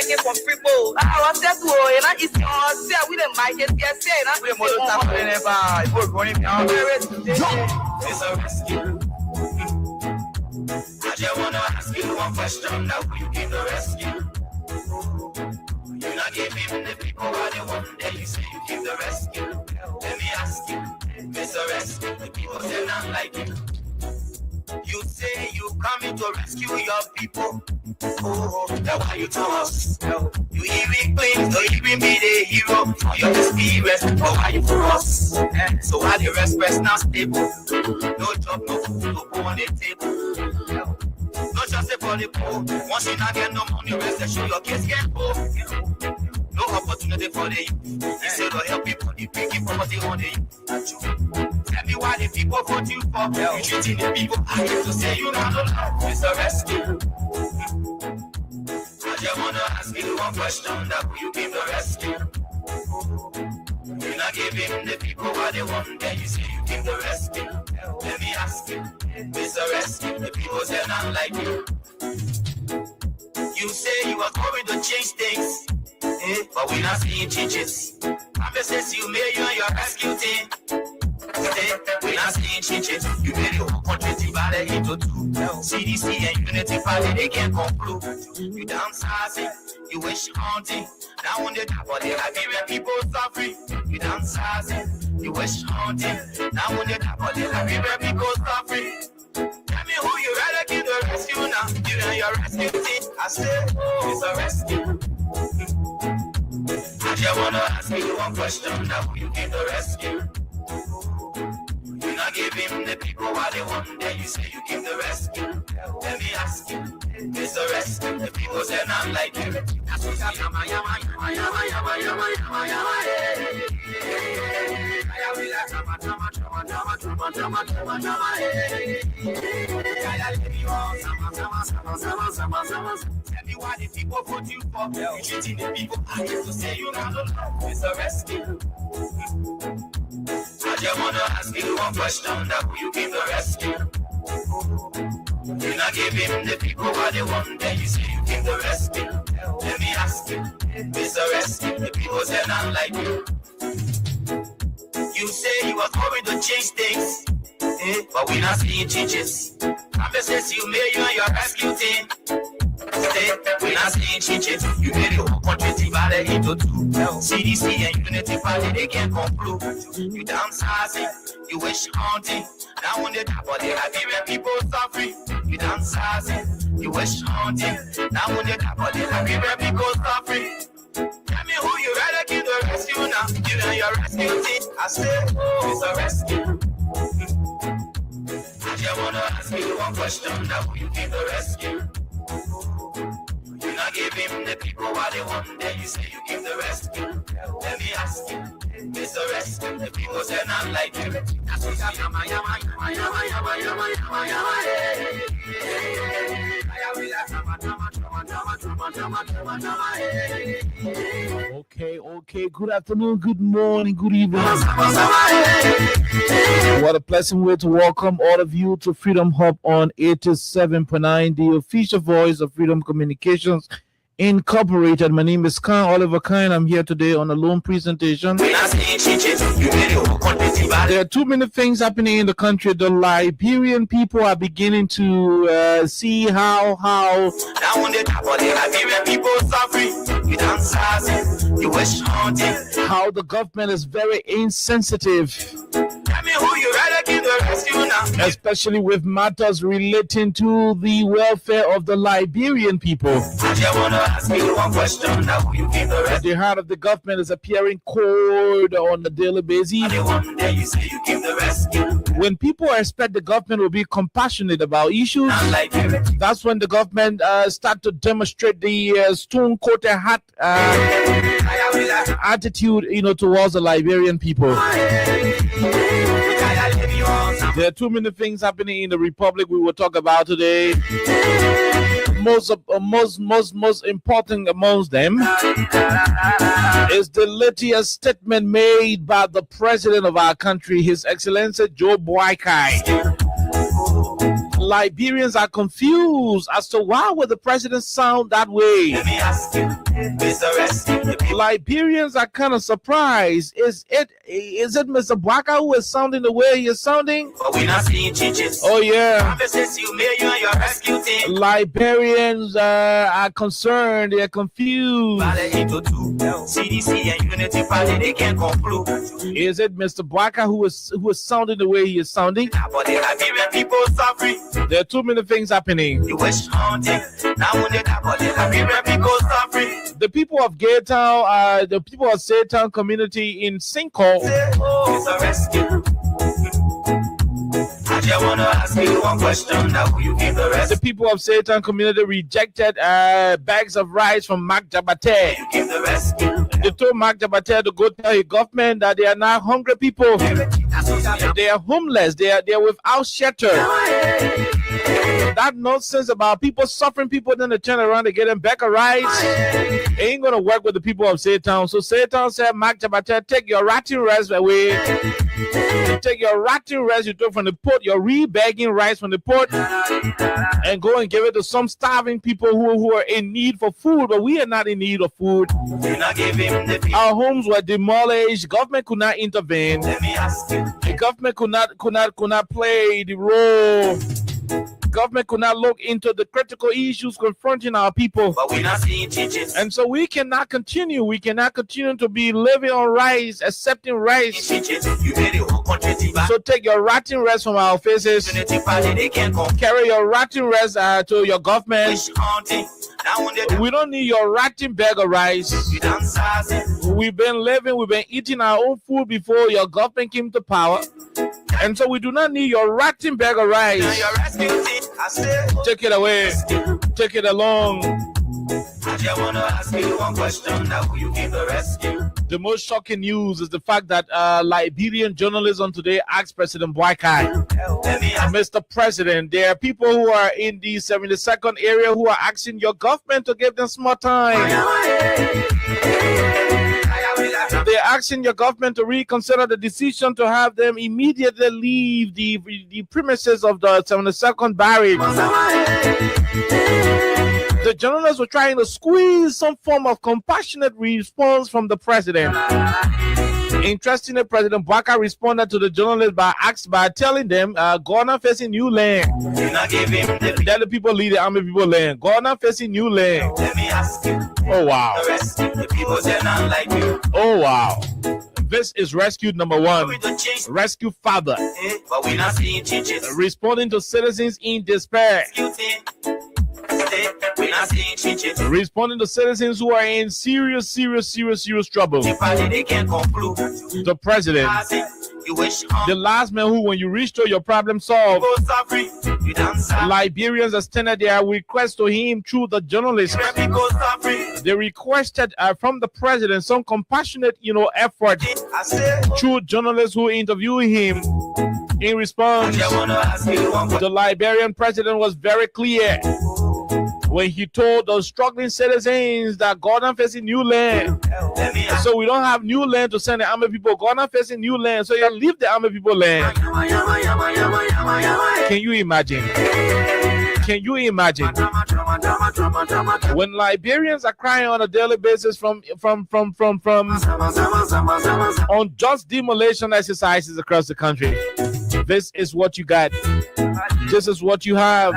making for people. I was just going, and it's all with a mic, and yes, we're more than ever. We're going down there. It's a rescue. I just want to ask you one question. Now, will you give the rescue? You're not giving the people what they want. Then you say you give the rescue. Let me ask you, Mr. Rescue, the people say not like you. You say you coming to rescue your people. Oh, that's why you to us. You even claim to even be the hero for your experience. But why you to us? So why the rest now stable? No job, no food, no food on the table. Not just for the poor. Once you not get no money, rest and show your kids get poor. No opportunity for the youth. You say to help people, you bring property on the youth. Tell me why the people vote you for. You treating the people. I get to say you not alone. It's a rescue. I just wanna ask you one question. That will you give the rescue? You're not giving the people what they want. Then you say you give the rescue. Let me ask you, Mr. Rescue, the people say not like you. You say you are going to change things, but we're not seeing changes. Promises you made you and your rescue team. We're not seeing changes. You made your whole country divided into two. CDC and Unity Party, they can't conclude. You downsizing, you wish haunting. Now on the top of the Liberian people suffering. You downsizing, you wish haunting. Now on the top of the Liberian people suffering. Tell me who you rather give the rescue now. You and your rescue team. I say, it's a rescue. I just wanna ask you one question. Now who you give the rescue? You're not giving the people what they want. Then you say you give the rescue. Let me ask you, it's a rescue. The people say not like you. That's what yama yama yama yama yama yama yama yama. Tell me why the people vote you for. You treating the people. I get to say you not alone. It's a rescue. I just wanna ask you one question. That will you give the rescue? You're not giving the people what they want. Then you say you give the rescue. Let me ask you, Mr. Rescue, the people say not like you. You say you are going to change things, but we're not seeing changes. Promises you made you and your rescue team. We're not seeing changes. You made your whole country divided into two. CDC and Unity Party, they can't conclude. You downsizing, you wish haunting. Now on the top of the Liberian people suffering. You downsizing, you wish haunting. Now on the top of the Liberian people suffering. Tell me who you rather give the rescue now. You and your rescue team. I say, it's a rescue. I just wanna ask you one question. Now who you give the rescue? You're not giving the people what they want. Then you say you give the rescue. Let me ask you, Mr. Rescue, the people say not like you. That's what yama yama yama yama yama yama yama yama. Okay. Good afternoon, good morning, good evening. What a pleasant way to welcome all of you to Freedom Hub on 87.9, the official voice of Freedom Communications Incorporated. My name is Khan Oliver Khan. I'm here today on a lone presentation. There are too many things happening in the country. The Liberian people are beginning to see how now on the top of the Liberian people suffering. You downsizing, you wish haunting. How the government is very insensitive. Tell me who you rather give the rescue now. Especially with matters relating to the welfare of the Liberian people. I just want to ask you one question. Now who you give the rescue? The heart of the government is appearing cold on a daily basis. You say you give the rescue. When people expect the government will be compassionate about issues, that's when the government start to demonstrate the stone-coated hat attitude, towards the Liberian people. There are too many things happening in the Republic we will talk about today. Most important amongst them is the latest statement made by the president of our country, His Excellency Joe Boakai. Liberians are confused as to why would the president sound that way. Let me ask you, Mr. Rescue. Liberians are kind of surprised. Is it Mr. Bwaka who is sounding the way he is sounding? But we not seeing changes. Oh yeah. You and your rescue team. Liberians are concerned. They are confused. CDC and Unity Party, they can't conclude. Is it Mr. Bwaka who is sounding the way he is sounding? But the Liberian people suffering. There are too many things happening. You wish haunting. Now when they but the Liberian people suffering. The people of Gaytown, the people of Saytown community in Sinko. It's a rescue. I just want to ask you one question. Now will you give the rest? The people of Saytown community rejected bags of rice from Mark Jabate. You give the rescue. They told Mark Jabate to go tell the government that they are not hungry people. They are homeless. They are without shelter. That nonsense about people suffering, people then they turn around and get them back a rice. It ain't gonna work with the people of Saytown. So Saytown said, Mark Jabate, take your rotten rice away. Take your rotten rice you took from the pot, your re-bagging rice from the pot, and go and give it to some starving people who are in need for food. But we are not in need of food. Our homes were demolished. Government could not intervene. Let me ask you. The government could not play the role. Government could not look into the critical issues confronting our people. But we're not seeing changes. And so we cannot continue. We cannot continue to be living on rice, accepting rice. So take your rotten rice from our faces. Carry your rotten rice to your government. We don't need your rotten bag of rice. We've been eating our own food before your government came to power. And so we do not need your rotten bag of rice. Take it away. Take it along. I just want to ask you one question. Now will you give the rescue? The most shocking news is the fact that Liberian journalism today asked President Bwaka, Mr. President, there are people who are in the 72nd area who are asking your government to give them some more time. They're asking your government to reconsider the decision to have them immediately leave the premises of the 72nd barracks. The journalists were trying to squeeze some form of compassionate response from the president. Interestingly, President Bwaka responded to the journalists by telling them, Ghana facing new land. Let the people lead the army people land. Ghana facing new land. Let me ask you. Oh, wow. The people say not like you. Oh, wow. This is rescue number one. Rescue father. But we're not seeing changes. Responding to citizens in despair. Responding to citizens who are in serious trouble. The president, the last man who, when you reach to your problem solved. Liberians extended their request to him through the journalists. They requested from the president some compassionate, effort through journalists who interviewed him. In response, the Liberian president was very clear when he told those struggling citizens that Ghana facing new land. So we don't have new land to send the army people. Ghana facing new land. So you leave the army people land. Can you imagine? Can you imagine? When Liberians are crying on a daily basis from unjust demolition exercises across the country, this is what you got. This is what you have.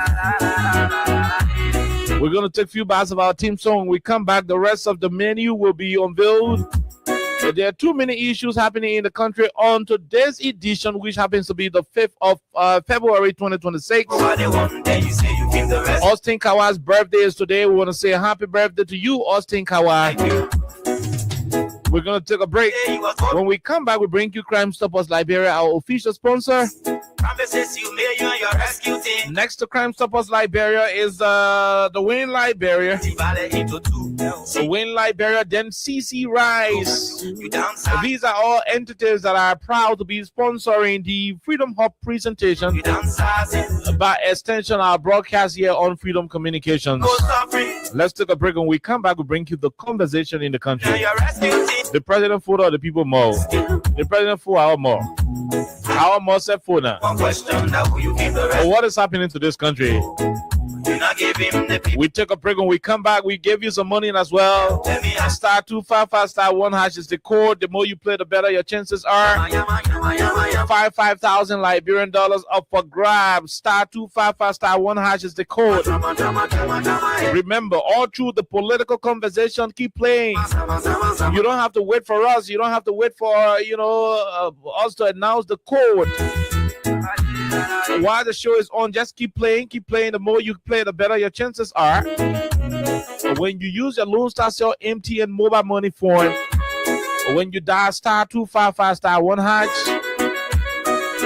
We're going to take a few bars of our team song. When we come back, the rest of the menu will be unveiled. There are too many issues happening in the country on today's edition, which happens to be the 5th of February 2026. Austin Kawa's birthday is today. We want to say happy birthday to you, Austin Kawa. We're going to take a break. When we come back, we bring you Crime Stoppers Liberia, our official sponsor. Next to Crime Stoppers Liberia is the Win Liberia. The Win Liberia, then CC Rise. These are all entities that are proud to be sponsoring the Freedom Hub presentation. By extension, our broadcast here on Freedom Communications. Let's take a break. When we come back, we bring you the conversation in the country. The president for the people more. The president for our more. Our Mose Funa. One question now, you give the rest. What is happening to this country? You not give him the people. We take a break. When we come back, we give you some money as well. Let me ask. Star 255 star 1 hash is the code. The more you play, the better your chances are. 5,000 Liberian dollars up for grabs. Star 255 star 1 hash is the code. Remember, all through the political conversation, keep playing. You don't have to wait for us. You don't have to wait for us to announce the code. While the show is on, just keep playing. Keep playing. The more you play, the better your chances are. When you use your Lone Star Cell MTN mobile money phone, when you dial star 255 star 1 hash,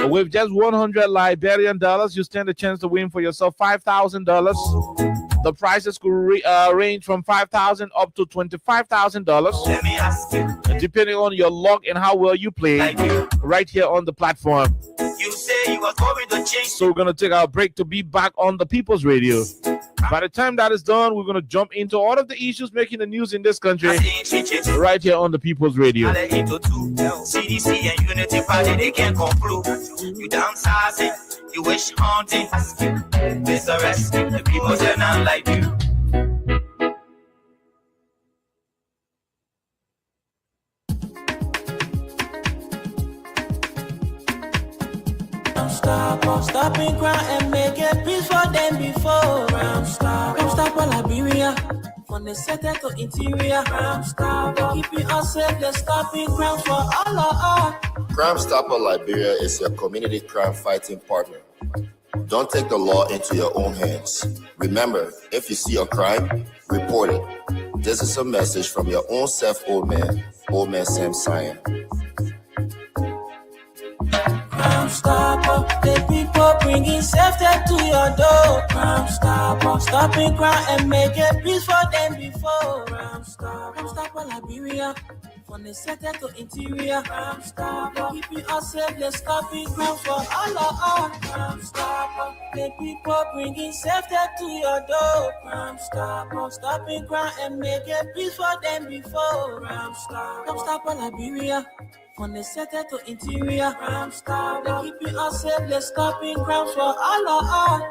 with just 100 Liberian dollars, you stand a chance to win for yourself $5,000. The prices could range from $5,000 up to $25,000. Let me ask you. Depending on your luck and how well you play, right here on the platform. You say you was going to change. So we're going to take our break to be back on the People's Radio. By the time that is done, we're going to jump into all of the issues making the news in this country right here on the People's Radio. CDC and Unity Party, they can't conclude. You downsizing, you wish haunting. Mr. Rescue, the people they're not like you. Stopping crime and make a peace for them before. Crime stop all Liberia, from the center to interior. Crime stop, keeping us safe. They're stopping crime for all of us. Crime Stopper Liberia is your community crime fighting partner. Don't take the law into your own hands. Remember, if you see a crime, report it. This is a message from your own self, Old Man Sam Cyan. Crime Stopper, the people bringing safety to your door. Crime Stopper, stopping crime and make a peace for them before. Crime Stopper Liberia, from the center to interior. Crime Stopper, keeping us safe. They're stopping crime for all of us. Crime Stopper, the people bringing safety to your door. Crime Stopper, stopping crime and make a peace for them before. Crime Stopper Liberia, from the center to interior. Crime Stopper, they're keeping us safe. They're stopping crime for all of us.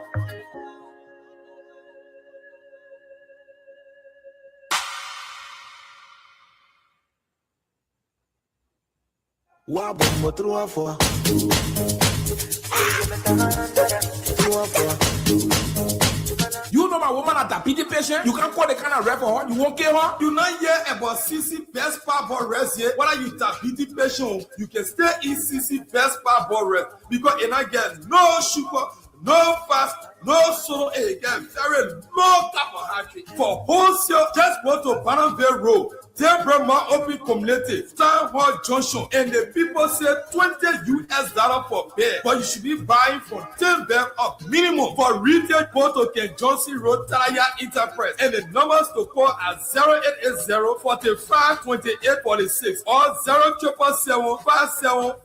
You know my woman at diabetes patient? You can't call the kind of rep for her. You won't kill her. You not hear about CC Best Power Rest here. Whether you diabetes patient, you can stay in CC Best Power Rest because you not get no sugar, no fast, no solo. Again, very low carbohydrate. For wholesale, just go to Bannerville Road. Debrema Open Community, Town Hall Junction, and the people say $20 for bed, but you should be buying from 10 bed up minimum. For retail, go to Ken Johnson Road, Taya Enterprise, and the numbers to call are 0880-452846 or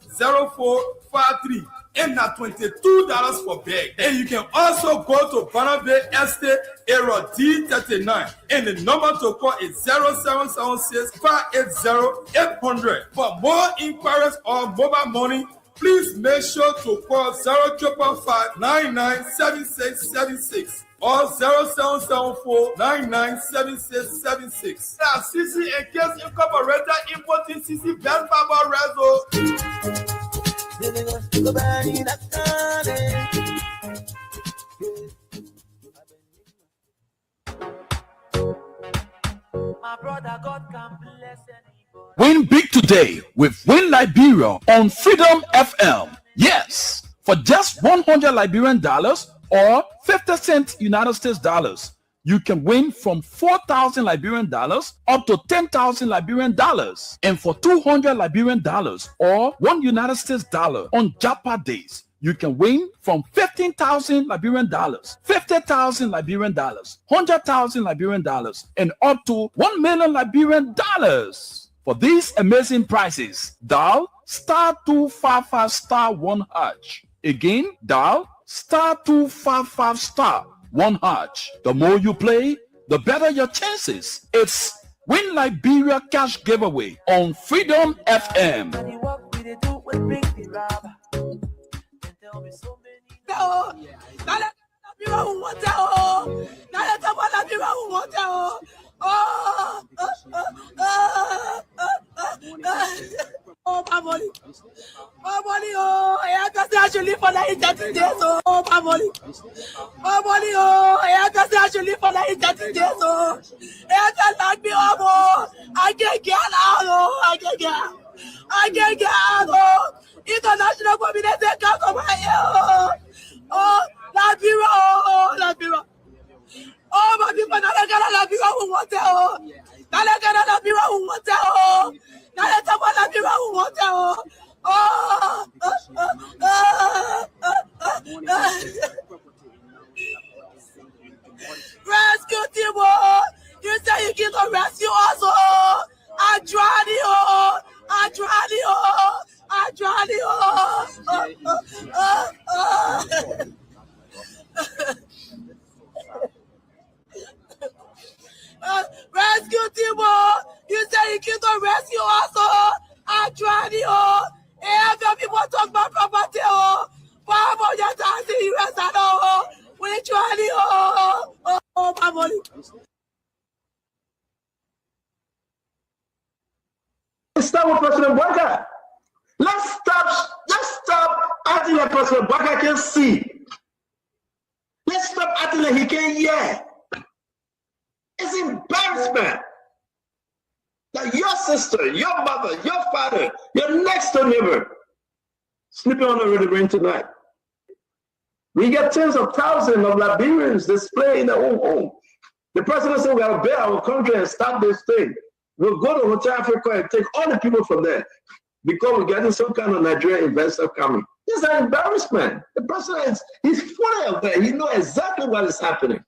0777-570453. And now $22 for bag. And you can also go to Bannerville Estate Area D39. And the number to call is 0776-580-800. For more inquiries or mobile money, please make sure to call 0555-997676 or 0774-997676. Now, CC and Case Incorporated importing CC Best Power Rezo. Win big today with Win Liberia on Freedom FM. Yes, for just $100 Liberian dollars or 50 cents United States dollars, you can win from 4,000 Liberian dollars up to 10,000 Liberian dollars. And for 200 Liberian dollars or $1 United States dollar on Japa days, you can win from 15,000 Liberian dollars, 50,000 Liberian dollars, 100,000 Liberian dollars, and up to 1 million Liberian dollars. For these amazing prizes, dial star 255 star 1 hash. Again, dial star 255 star 1 hash. The more you play, the better your chances. It's Win Liberia Cash Giveaway on Freedom FM. oh. Now let people who want it, oh. Now let people who want it, oh. Oh, my money. My money, oh. I have to say I should live for like 30 days, oh. My money. My money, oh. I have to say I should live for like 30 days, oh. I have to lock me up, oh. I can't get out, oh. I can't get out, oh. International community comes over here, oh. Oh, Liberia, oh, Liberia. Oh, my people, now they got a people who want it, oh. Now they got a people who want it, oh. Now they talk about people who want it, oh. Rescue team, oh. You say you can go rescue us, oh. Adrani, oh. Adrani, oh. Adrani, oh. Rescue team, oh. You say you can go rescue us, oh. Adrani, oh. Every people talk about property, oh. Papa, you're dancing, you rest at all, oh. We try, oh, my money. Start with President Bouaka. Let's stop acting like President Bouaka can see. Let's stop acting like he can't hear. It's embarrassment that your sister, your mother, your father, your next door neighbor sleeping on the rain tonight. We get tens of thousands of Liberians displaying their own home. The president said we have to bail our country and start this thing. We'll go to Hotel Africa and take all the people from there because we're getting some kind of Nigerian investor coming. This is an embarrassment. The president he's fully aware. He knows exactly what is happening.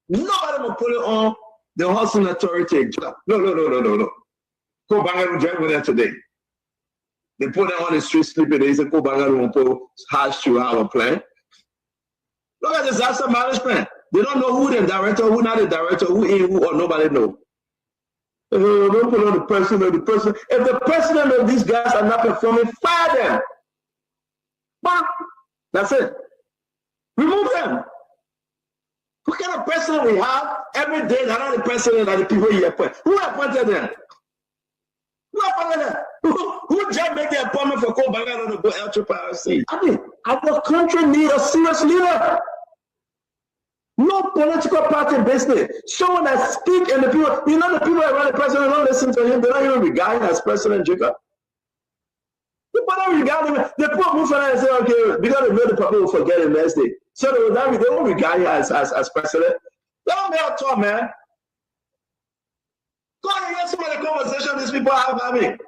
Nobody will put it on the housing authority. No. Go Bangaru join with them today. They put them on the street sleeping. They say Go Bangaru won't put hash to have a plan. Look at disaster management. They don't know who the director, who not the director, who in, who or nobody know. Don't put on the president. If the president of these guys are not performing, fire them. But that's it. Remove them. What kind of president we have every day? They're not the president that the people here appoint. Who appointed them? Who just made the appointment for Kobanga to go LTPRC? I mean, our country needs a serious leader. No political party business. Someone that speaks and the people, the people around the president don't listen to him. They don't even regard him as President Jacob. People don't regard him. They put Mufana and say, okay, because the real people will forget him next day. So they won't regard him as president. They don't make a talk, man. Go and hear some of the conversation these people have having.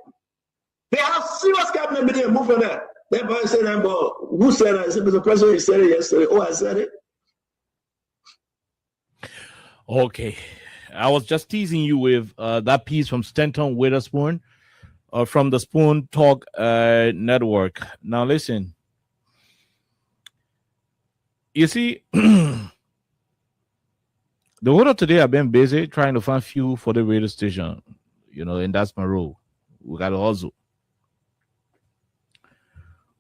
They have serious cabinet meeting and move on there. That boy said, who said that? I said, Mr. President, you said it yesterday. Oh, I said it. Okay. I was just teasing you with that piece from Stanton Witherspoon from the Spoon Talk Network. Now, listen. You see, the whole of today I've been busy trying to find fuel for the radio station, and that's my role. We got to hustle.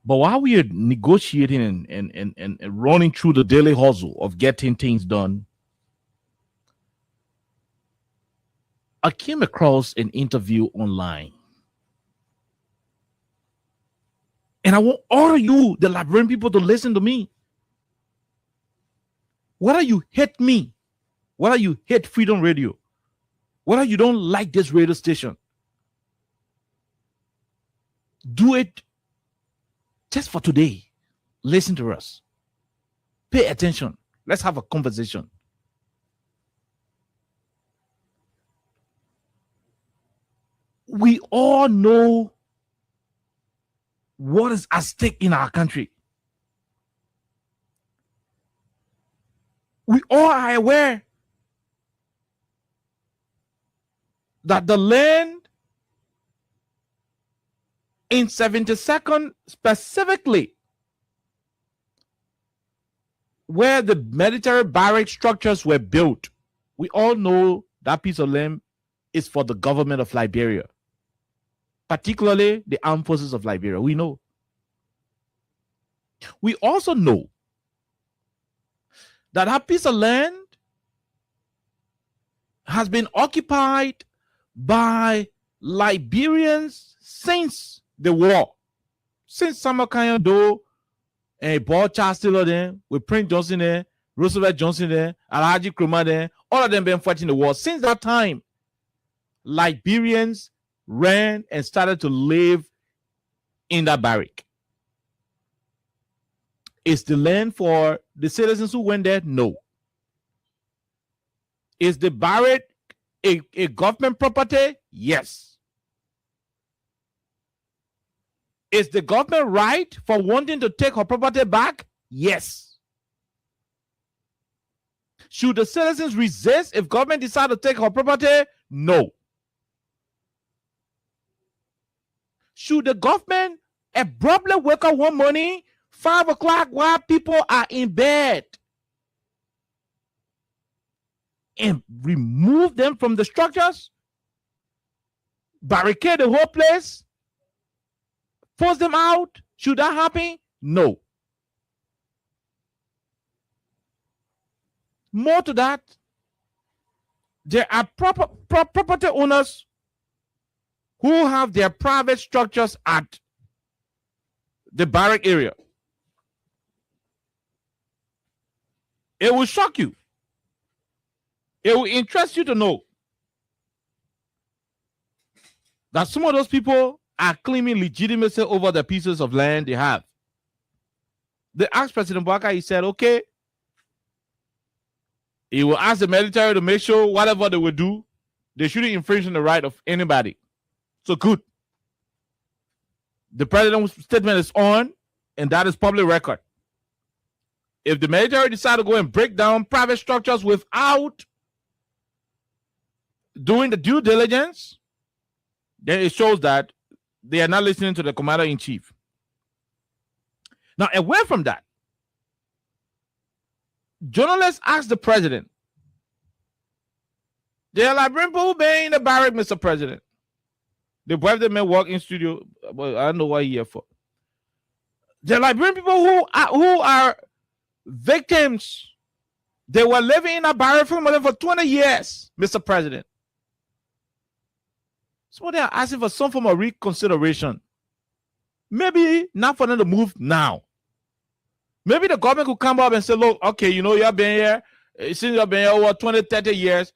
But while we are negotiating and running through the daily hustle of getting things done, I came across an interview online. And I want all of you, the Liberian people, to listen to me. Whether you hate me, whether you hate Freedom Radio, whether you don't like this radio station, do it just for today. Listen to us. Pay attention. Let's have a conversation. We all know what is at stake in our country. We all are aware that the land in 72nd specifically, where the military barrack structures were built, we all know that piece of land is for the government of Liberia, particularly the armed forces of Liberia. We know. We also know that piece of land has been occupied by Liberians since the war, since Samarkand Do and Paul Charles Taylor there, with Prince Johnson there, Roosevelt Johnson there, Alhaji Nkrumah there, all of them been fighting the war. Since that time, Liberians ran and started to live in that barrack. Is the land for the citizens who went there? No. Is the barrack a government property? Yes. Is the government right for wanting to take her property back? Yes. Should the citizens resist if government decide to take her property? No. Should the government abruptly wake up one morning, 5 o'clock, while people are in bed, and remove them from the structures, barricade the whole place, force them out? Should that happen? No. More to that, there are property owners who have their private structures at the barrack area. It will shock you. It will interest you to know that some of those people are claiming legitimacy over the pieces of land they have. They asked President Bouaka, he said, okay, he will ask the military to make sure whatever they will do, they shouldn't infringe on the right of anybody. So good. The president's statement is on, and that is public record. If the military decide to go and break down private structures without doing the due diligence, then it shows that they are not listening to the commander-in-chief. Now, away from that, journalists asked the president, "There are Liberian people who been in the barrack, Mr. President. The boy that may work in studio, but I don't know what he here for. There are Liberian people who are victims. They were living in a barrack for 20 years, Mr. President. So they are asking for some form of reconsideration. Maybe not for them to move now. Maybe the government could come up and say, look, okay, you know, you've been here, since you've been here over 20, 30 years.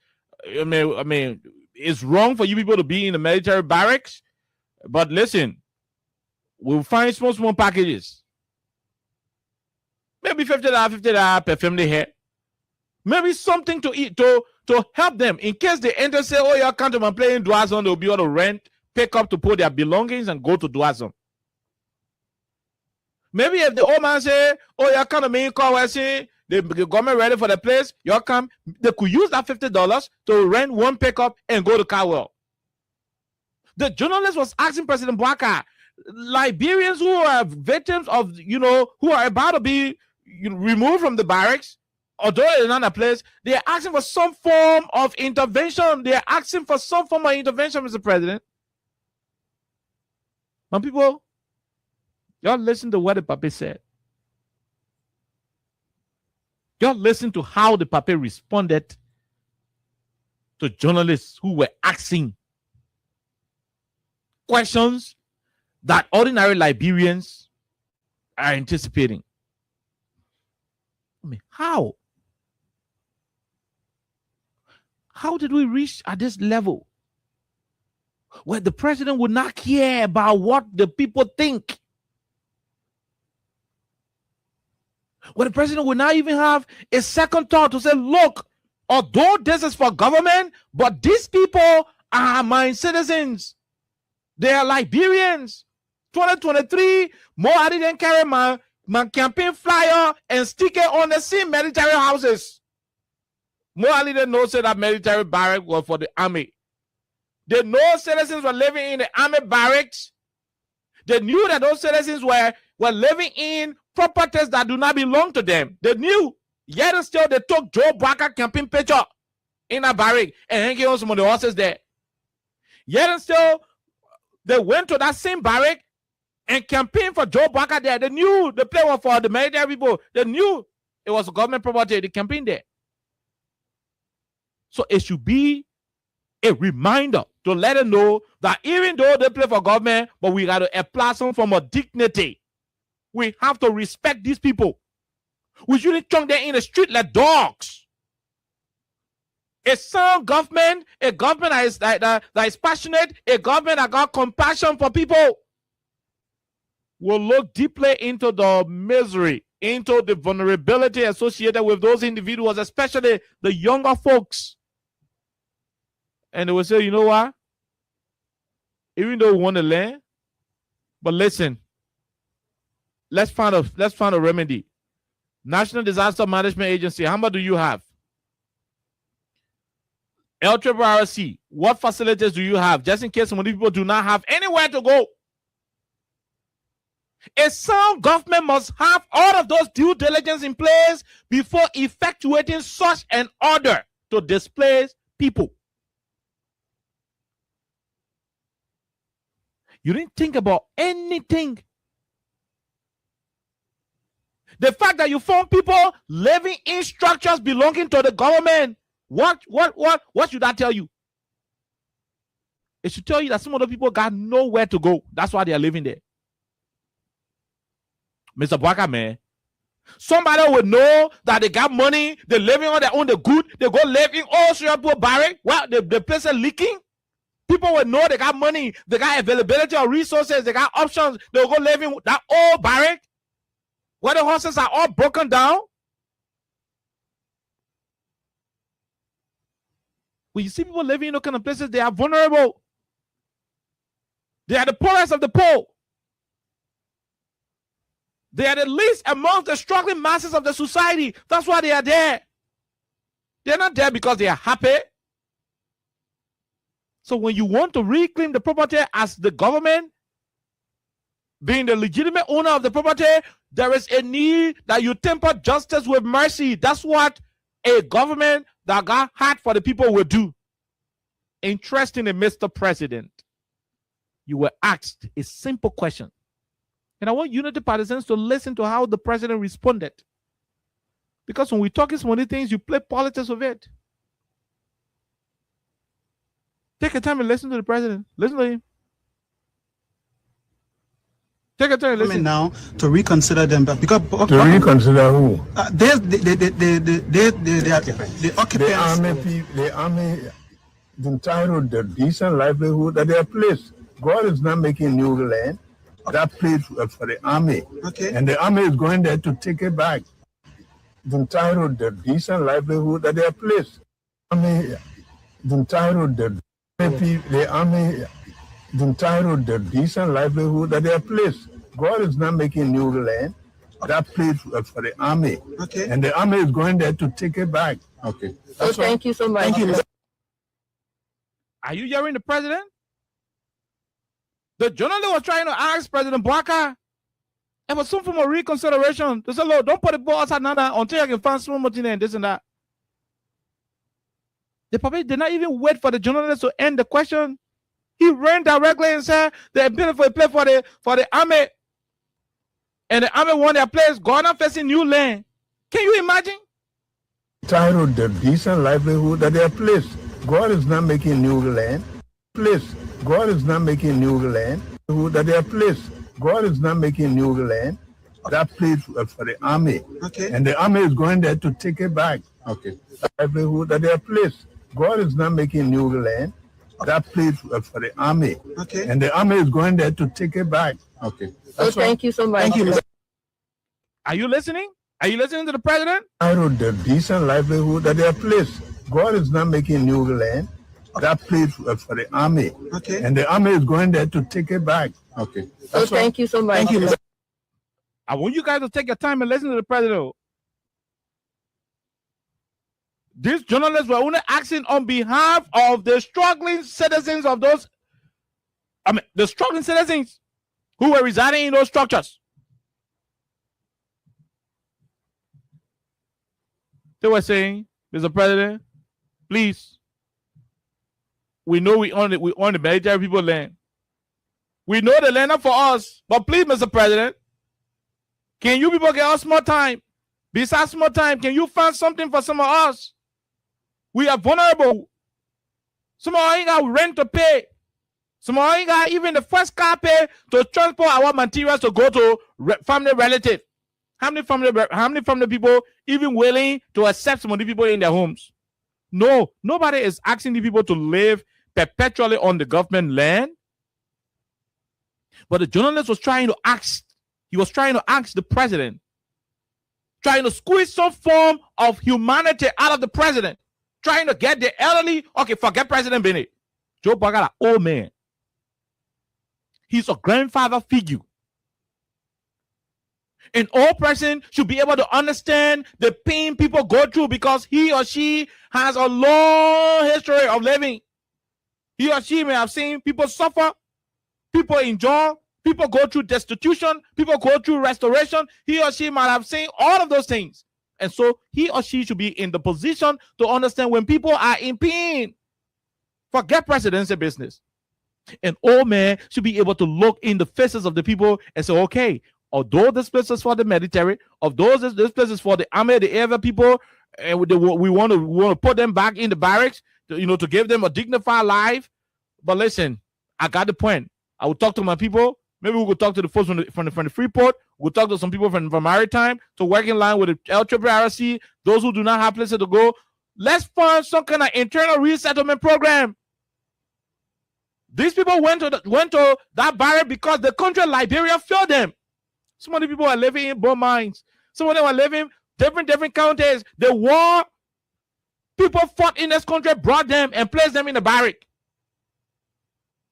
I mean, it's wrong for you people to be in the military barracks. But listen, we'll find small packages. Maybe $50 per family here. Maybe something to eat to help them in case they enter, say, oh, you can't come play in Duazon, they'll be able to rent, pick up to put their belongings and go to Duazon. Maybe if the old man say, oh, you can't make call, I say, the government ready for the place, you come, they could use that $50 to rent one pickup and go to Cowell. The journalist was asking President Bouaka, Liberians who are victims of, who are about to be removed from the barracks, although in another place, they are asking for some form of intervention. They are asking for some form of intervention, Mr. President. My people, y'all listen to what the Pape said. Y'all listen to how the Pape responded to journalists who were asking questions that ordinary Liberians are anticipating. I mean, how? How did we reach at this level where the president would not care about what the people think? Where the president would not even have a second thought to say, look, although this is for government, but these people are my citizens. They are Liberians. 2023, more I didn't carry my campaign flyer and stick it on the same military houses. More I didn't know say that military barrack was for the army. They know citizens were living in the army barracks. They knew that those citizens were living in properties that do not belong to them. They knew. Yet and still, they took Joe Bouaka campaign picture in a barrack and hanging on some of the horses there. Yet and still, they went to that same barrack and campaigned for Joe Bouaka there. They knew the play was for the military people. They knew It was government property. They campaigned there. So it should be a reminder to let them know that even though they play for government, but we got to apply some form of dignity. We have to respect these people. We shouldn't chunk them in the street like dogs. A sound government, a government that is passionate, a government that got compassion for people, will look deeply into the misery, into the vulnerability associated with those individuals, especially the younger folks. And they will say, you know what? Even though we want to learn, but listen, let's find a remedy. National Disaster Management Agency, how much do you have? LRRC, what facilities do you have? Just in case some of these people do not have anywhere to go. A sound government must have all of those due diligence in place before effectuating such an order to displace people. You didn't think about anything. The fact that you found people living in structures belonging to the government, what should that tell you? It should tell you that some of the people got nowhere to go. That's why they are living there. Mr. Bwaka, man. Somebody would know that they got money, they're living on their own, they're good, they go live in all Singapore barrack. Well, the place is leaking. People would know they got money, they got availability of resources, they got options, they'll go live in that old barrack where the horses are all broken down. When you see people living in those kind of places, they are vulnerable. They are the poorest of the poor. They are the least amongst the struggling masses of the society. That's why they are there. They're not there because they are happy. So when you want to reclaim the property as the government, being the legitimate owner of the property, there is a need that you temper justice with mercy. That's what a government that got hard for the people will do. Interestingly, Mr. President, you were asked a simple question. And I want Unity partisans to listen to how the president responded. Because when we talk some of these things, you play politics with it. Take a time and listen to the president. Listen to him. Take a time and listen. Now to reconsider them, but because to reconsider who? The occupants. The army is entitled to decent livelihood at their place. God is not making new land. That place for the army. Okay. And the army is going there to take it back. It's entitled to decent livelihood at their place. Army is entitled to the army is entitled to decent livelihood at their place. God is not making new land. That place for the army. Okay. And the army is going there to take it back. Okay. So thank you so much. Thank you. Are you hearing the president? The journalist was trying to ask President Bwaka about some form of reconsideration. They said, Lord, don't put the ball outside now until you can find some more thing and this and that. They probably did not even wait for the journalist to end the question. He ran directly and said the ability for a play for the army. And the army won their place, going on facing new land. Can you imagine? Entitled to decent livelihood at their place. God is not making new land. Place. God is not making new land. At their place. God is not making new land. That place for the army. Okay. And the army is going there to take it back. Okay. Livelihood at their place. God is not making new land. That place for the army. Okay. And the army is going there to take it back. Okay. So thank you so much. Thank you. Are you listening? Are you listening to the president? Entitled to decent livelihood at their place. God is not making new land. That place for the army. Okay. And the army is going there to take it back. Okay. So thank you so much. Thank you. I want you guys to take your time and listen to the president. These journalists were only asking on behalf of the struggling citizens of those, the struggling citizens who were residing in those structures. They were saying, Mr. President, please, we know we own the military people land. We know the land not for us, but please, Mr. President, can you people get us more time Besides more time, can you find something for some of us? We are vulnerable. Some of us ain't got rent to pay. Some of us ain't got even the first car pay to transport our materials to go to family relative. How many family people even willing to accept some of the people in their homes? No, nobody is asking the people to live perpetually on the government land. But the journalist was trying to ask the president, trying to squeeze some form of humanity out of the president, trying to get the elderly. Okay, forget President Bennett. Joe Biden, old man. He's a grandfather figure. An old person should be able to understand the pain people go through because he or she has a long history of living. He or she may have seen people suffer, people enjoy, people go through destitution, people go through restoration. He or she might have seen all of those things. And so he or she should be in the position to understand when people are in pain. Forget presidential business. An old man should be able to look in the faces of the people and say, okay, although this place is for the military, although this place is for the army, the air people, and we want to put them back in the barracks, to give them a dignified life. But listen, I got the point. I will talk to my people. Maybe we could talk to the folks from the Freeport. We'll talk to some people from Maritime to work in line with the LRRC, those who do not have places to go. Let's find some kind of internal resettlement program. These people went to that barrack because the country Liberia failed them. Some of the people are living in both mines. Some of them are living different counties. The war people fought in this country brought them and placed them in the barrack.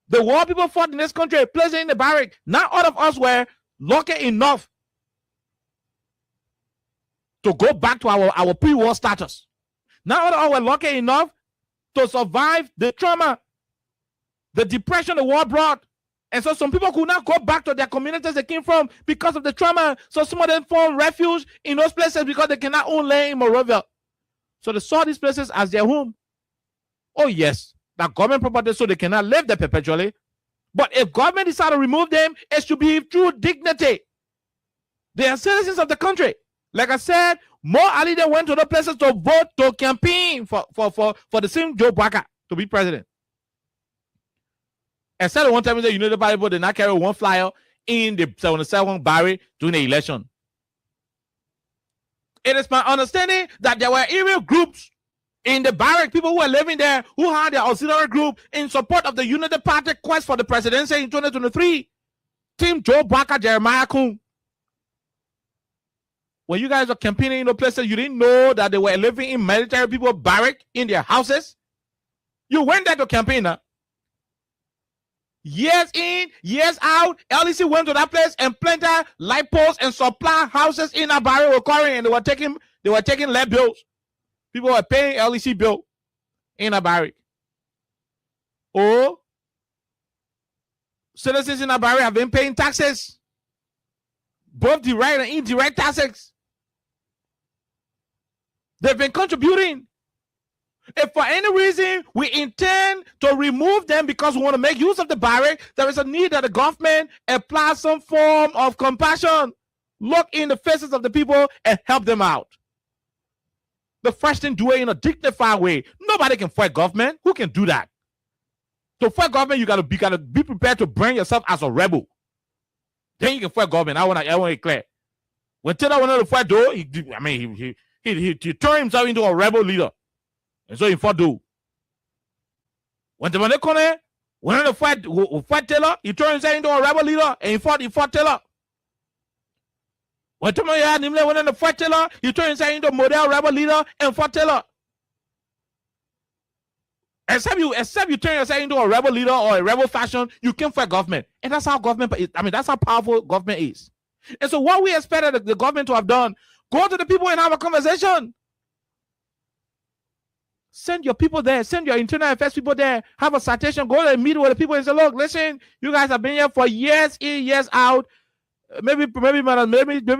The war people fought in this country placed them in the barrack. Not all of us were lucky enough to go back to our pre-war status. Not all of us were lucky enough to survive the trauma, the depression the war brought. And so some people could not go back to their communities they came from because of the trauma. So some of them found refuge in those places because they cannot own land in Monrovia. So they saw these places as their home. Oh yes, that government property, so they cannot live there perpetually. But if government decides to remove them, it should be through dignity. They are citizens of the country. Like I said, more Ali they went to the places to vote, to campaign for the same Joe Biden to be president. And said one time the United Bible did not carry one flyer in the 77 Barry during the election. It is my understanding that there were even groups in the barrack, people who were living there, who had their auxiliary group in support of the United Party quest for the presidency in 2023. Team Joe Biden, Jeremiah Kuhn. When you guys were campaigning in the places, you didn't know that they were living in military people barrack in their houses. You went there to campaign. Years in, years out, LEC went to that place and planted light posts and supply houses in that barrack with quarry, and they were taking lead bills. People were paying LEC bill in a barrack. Or citizens in a barrack have been paying taxes, both direct and indirect taxes. They've been contributing. If for any reason we intend to remove them because we want to make use of the barrack, there is a need that the government apply some form of compassion, look in the faces of the people and help them out. The first thing, do it in a dignified way. Nobody can fight government. Who can do that? To fight government, you gotta be prepared to bring yourself as a rebel. Then you can fight government. I want it clear. When Taylor wanted to fight though, he turned himself into a rebel leader. And so he fought though. When the money wanted to fight Taylor, he turned himself into a rebel leader and he fought Taylor. When Taylor wanted to fight Taylor, he turned himself into a model rebel leader and fought Taylor. Except you turn yourself into a rebel leader or a rebel faction, you can't fight government. And that's how government is. That's how powerful government is. And so what we expected the government to have done, go to the people and have a conversation. Send your people there. Send your internal affairs people there. Have a citation. Go and meet with the people and say, look, listen, you guys have been here for years in, years out. Maybe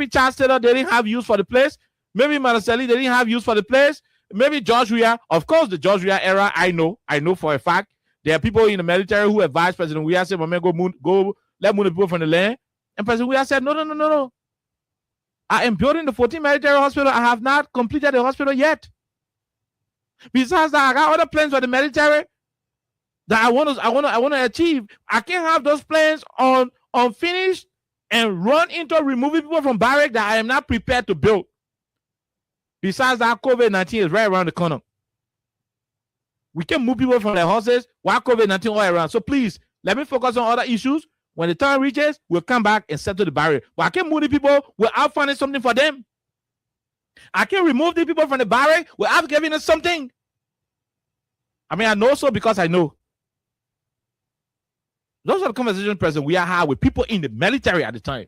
Charles Taylor, they didn't have use for the place. Maybe Manasseh, they didn't have use for the place. Maybe George Weah. Of course, the George Weah era, I know for a fact. There are people in the military who advised President Weah, said, go let move the people from the land. And President Weah said, no. I am building the 14th military hospital. I have not completed the hospital yet. Besides that, I got other plans for the military that I want to achieve. I can't have those plans unfinished and run into removing people from barrack that I am not prepared to build. Besides that, COVID-19 is right around the corner. We can move people from their houses while COVID-19 all around. So please, let me focus on other issues. When the time reaches, we'll come back and settle the barrier. But I can't move the people without finding something for them. I can't remove the people from the barrack without giving them something. I mean, I know so because I know. Those are the conversations, President, we are having with people in the military at the time.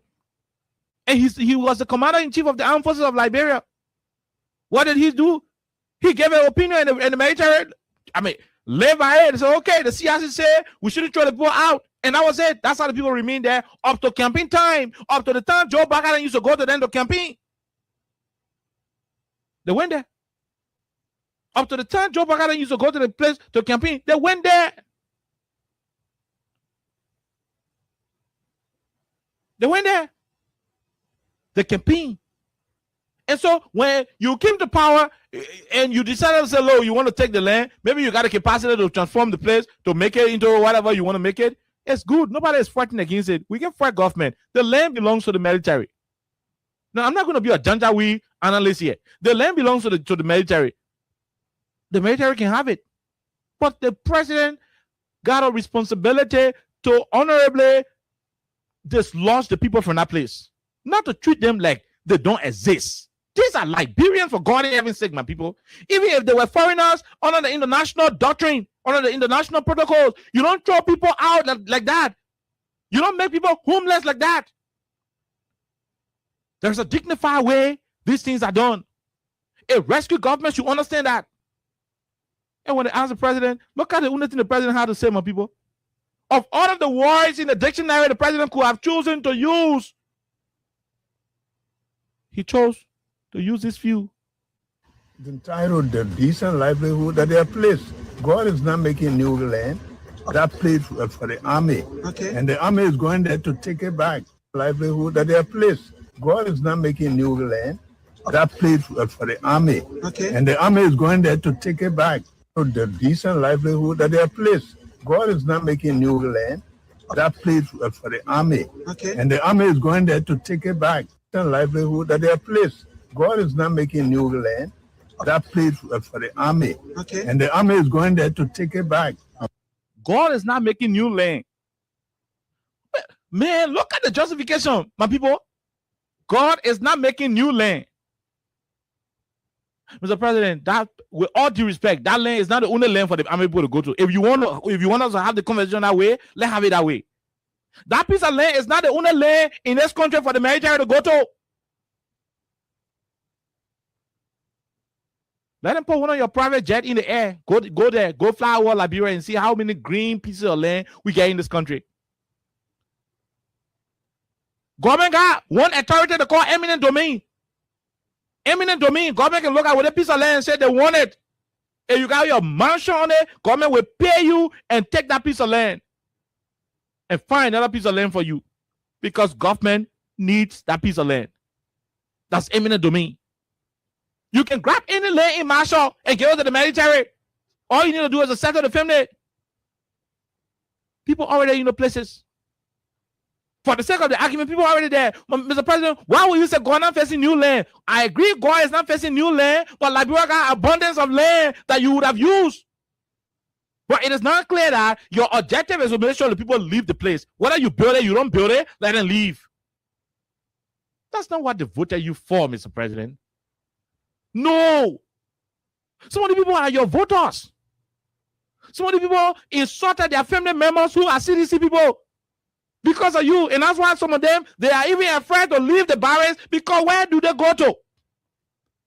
And he was the commander-in-chief of the armed forces of Liberia. What did he do? He gave an opinion in the military. I mean, live by it. So, okay, the CRC said we shouldn't throw the people out. And that was it. That's how the people remain there up to campaign time. Up to the time Joe Biden used to go to them to campaign. They went there. Up to the time Joe Biden used to go to the place to campaign, they went there. They went there. They campaign. And so when you came to power and you decided to say, "Look, you want to take the land, maybe you got the capacity to transform the place, to make it into whatever you want to make it," it's good. Nobody is fighting against it. We can fight government. The land belongs to the military. Now, I'm not going to be a Janjaweed analyst here. The land belongs to the military. The military can have it. But the president got a responsibility to honorably dislodge the people from that place. Not to treat them like they don't exist. These are Liberians, for God in heaven's sake, my people. Even if they were foreigners under the international doctrine, under the international protocols, you don't throw people out like that. You don't make people homeless like that. There's a dignified way these things are done. A rescue government should understand that. And when they ask the president, look at the only thing the president had to say, my people. Of all of the words in the dictionary the president could have chosen to use, he chose to use this few. Entitled the decent livelihood that they are placed. God is not making new land. That place for the army. Okay. And the army is going there to take it back. Livelihood that they are placed. God is not making new land. That place for the army. Okay. And the army is going there to take it back. So the decent livelihood that they are placed. God is not making new land. That place for the army. Okay. And the army is going there to take it back. Livelihood that they are placed. God is not making new land. That place for the army. Okay. And the army is going there to take it back. God is not making new land. Man, look at the justification, my people. God is not making new land. Mr. President, that, with all due respect, that land is not the only land for the army people to go to. If you want us to have the conversation that way, let's have it that way. That piece of land is not the only land in this country for the military to go to. Let them put one of your private jet in the air. Go there. Go fly over Liberia and see how many green pieces of land we get in this country. Government got one authority to call eminent domain. Eminent domain. Government can look at what a piece of land and say they want it. If you got your mansion on it, government will pay you and take that piece of land and find another piece of land for you, because government needs that piece of land. That's eminent domain. You can grab any land in Marshall and give it to the military. All you need to do is to settle the family. People already in the places. For the sake of the argument, people are already there. Mr. President, why would you say God not facing new land? I agree, God is not facing new land, but Liberia got abundance of land that you would have used. But it is not clear that your objective is to make sure the people leave the place. Whether you build it, you don't build it, let them leave. That's not what they voted you for, Mr. President. No. Some of the people are your voters. Some of the people insulted their family members who are CDC people because of you. And that's why some of them, they are even afraid to leave the barracks, because where do they go to?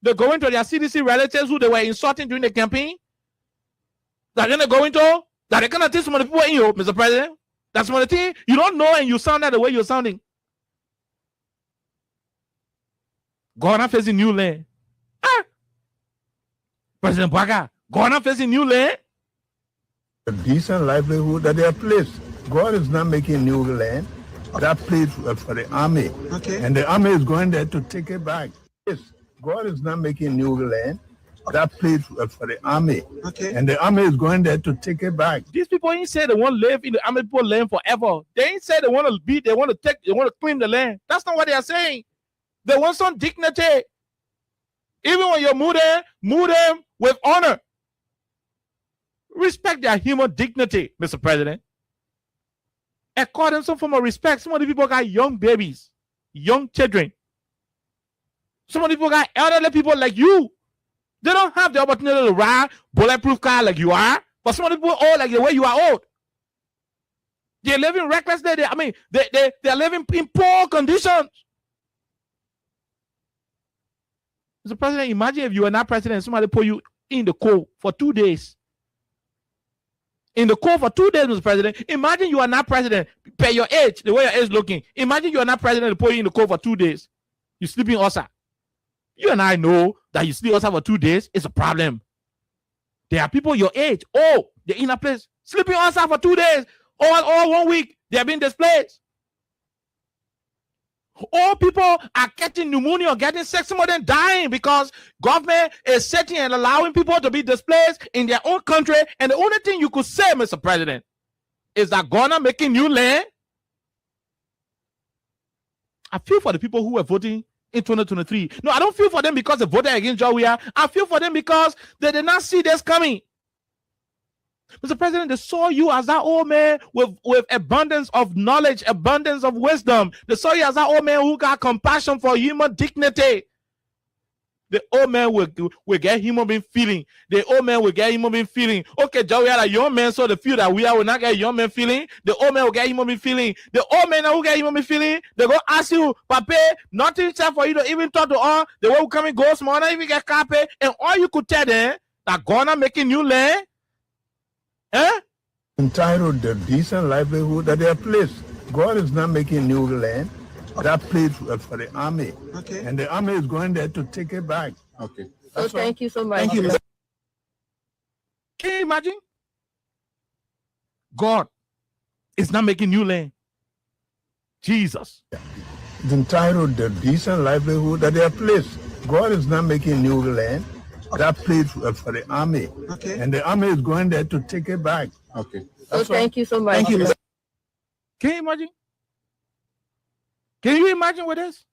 They're going to their CDC relatives who they were insulting during the campaign. That they're going to, that they're going to teach some of the people in you, Mr. President. That's some of the thing you don't know, and you sound that the way you're sounding. Ghana facing new land. President Baka, Ghana facing new land. A decent livelihood that they are placed. God is not making new land. that place for the army. Okay. And the army is going there to take it back. Yes, God is not making new land. That place for the army. Okay. And the army is going there to take it back. These people ain't say they want to live in the army people land forever. They ain't say they want to be, they want to clean the land. That's not what they are saying. They want some dignity. Even when you move them with honor. Respect their human dignity, Mr. President. Accord them some form of respect. Some of the people got young babies, young children. Some of the people got elderly people like you. They don't have the opportunity to ride bulletproof car like you are. But some of the people are old like the way you are old. They're living recklessly. They're living in poor conditions. Mr. President, imagine if you were not president, somebody put you in the cold for 2 days. In the cold for 2 days, Mr. President. Imagine you are not president. Pay your age, the way your age is looking. Imagine you are not president to put you in the cold for 2 days. You sleep in Osa. You and I know that you sleep outside for 2 days is a problem. There are people your age. Oh, they're in a place sleeping outside for 2 days or 1 week. They are being displaced. All people are getting pneumonia or getting sick. Some of them dying because government is setting and allowing people to be displaced in their own country. And the only thing you could say, Mr. President, is that Ghana making new land. I feel for the people who are voting in 2023. No, I don't feel for them because they voted against Jawia. I feel for them because they did not see this coming. Mr. President, they saw you as that old man with abundance of knowledge, abundance of wisdom. They saw you as that old man who got compassion for human dignity. The old man will get human being feeling. The old man will get human being feeling. Okay, Joe, we are a young man, so the feel that we are will not get young man feeling. The old man will get human being feeling. The old man who get human being feeling, they go ask you, Pape, nothing except for you to even talk to all. The way we come and go small, not even get copy. And all you could tell them that Ghana making new land. Entitled the decent livelihood that they are placed. God is not making new land. That place for the army. Okay. And the army is going there to take it back. Okay. So thank you so much. Thank you. Can you imagine? God is not making new land. Jesus. Entitled the decent livelihood that they are placed. God is not making new land. That place for the army. Okay. And the army is going there to take it back. Okay. So thank you so much. Thank you. Can you imagine? Can you imagine with this?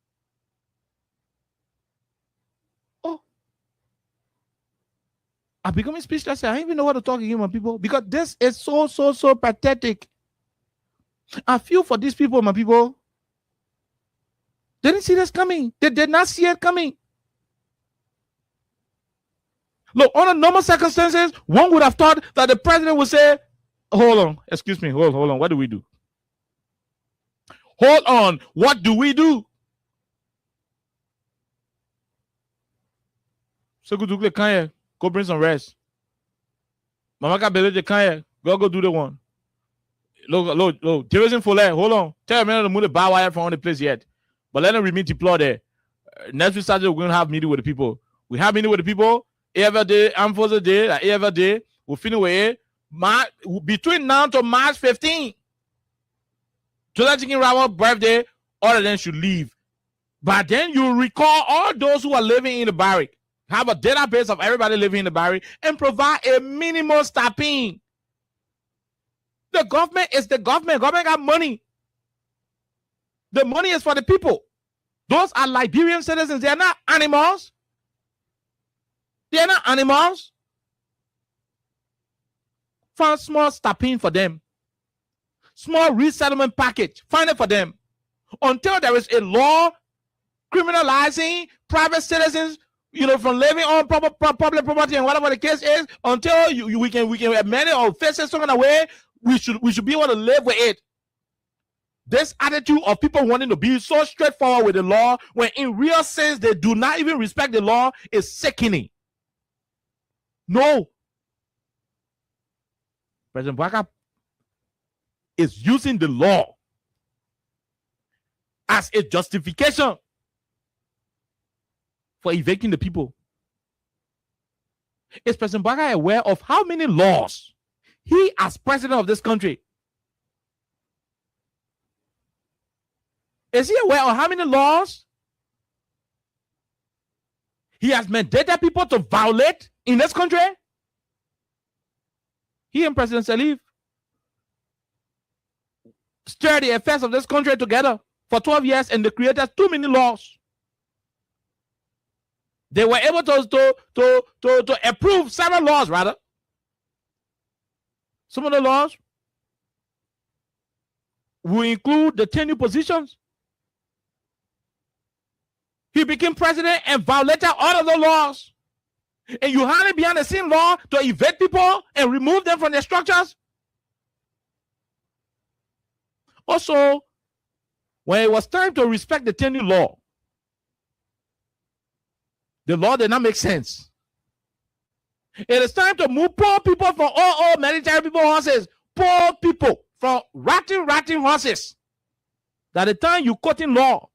Oh. I'm becoming speechless. I don't even know what to talk to my people because this is so pathetic. I feel for these people, my people. They didn't see this coming. They did not see it coming. Look, under normal circumstances, one would have thought that the president would say, hold on, excuse me, hold on, what do we do? Hold on, what do we do? So go bring some rest. Mama got belly the go do the one. Look, Jefferson Fuller, hold on. Tell me to move the bar wire from the place yet. But let them remit deploy there. Next week Saturday, we're going to have meeting with the people. We have meeting with the people every day, Armed Forces Day, like every day. We'll finish with it. Between now to March 15th. July Chicken Rawa birthday, all of them should leave. But then you recall all those who are living in the barrack. Have a database of everybody living in the barrack and provide a minimum staffing. The government is the government. Government got money. The money is for the people. Those are Liberian citizens. They are not animals. They are not animals. Find small staffing for them. Small resettlement package. Find it for them. Until there is a law criminalizing private citizens, from living on public property and whatever the case is, until we can amend it or fix it some kind of way, we should be able to live with it. This attitude of people wanting to be so straightforward with the law, when in real sense they do not even respect the law, is sickening. No. President Bwaka is using the law as a justification for evicting the people. Is President Bwaka aware of how many laws he, as president of this country, Is he aware of how many laws he has mandated people to violate in this country? He and President Salif stirred the affairs of this country together for 12 years, and they created too many laws. They were able to approve several laws, rather. Some of the laws will include the 10 new positions. He became president and violated all of the laws. And you hardly behind the scene law to evade people and remove them from their structures. Also, when it was time to respect the 10 new law, the law did not make sense. It is time to move poor people from all military people horses, poor people from ratting horses. That the time you quote in law,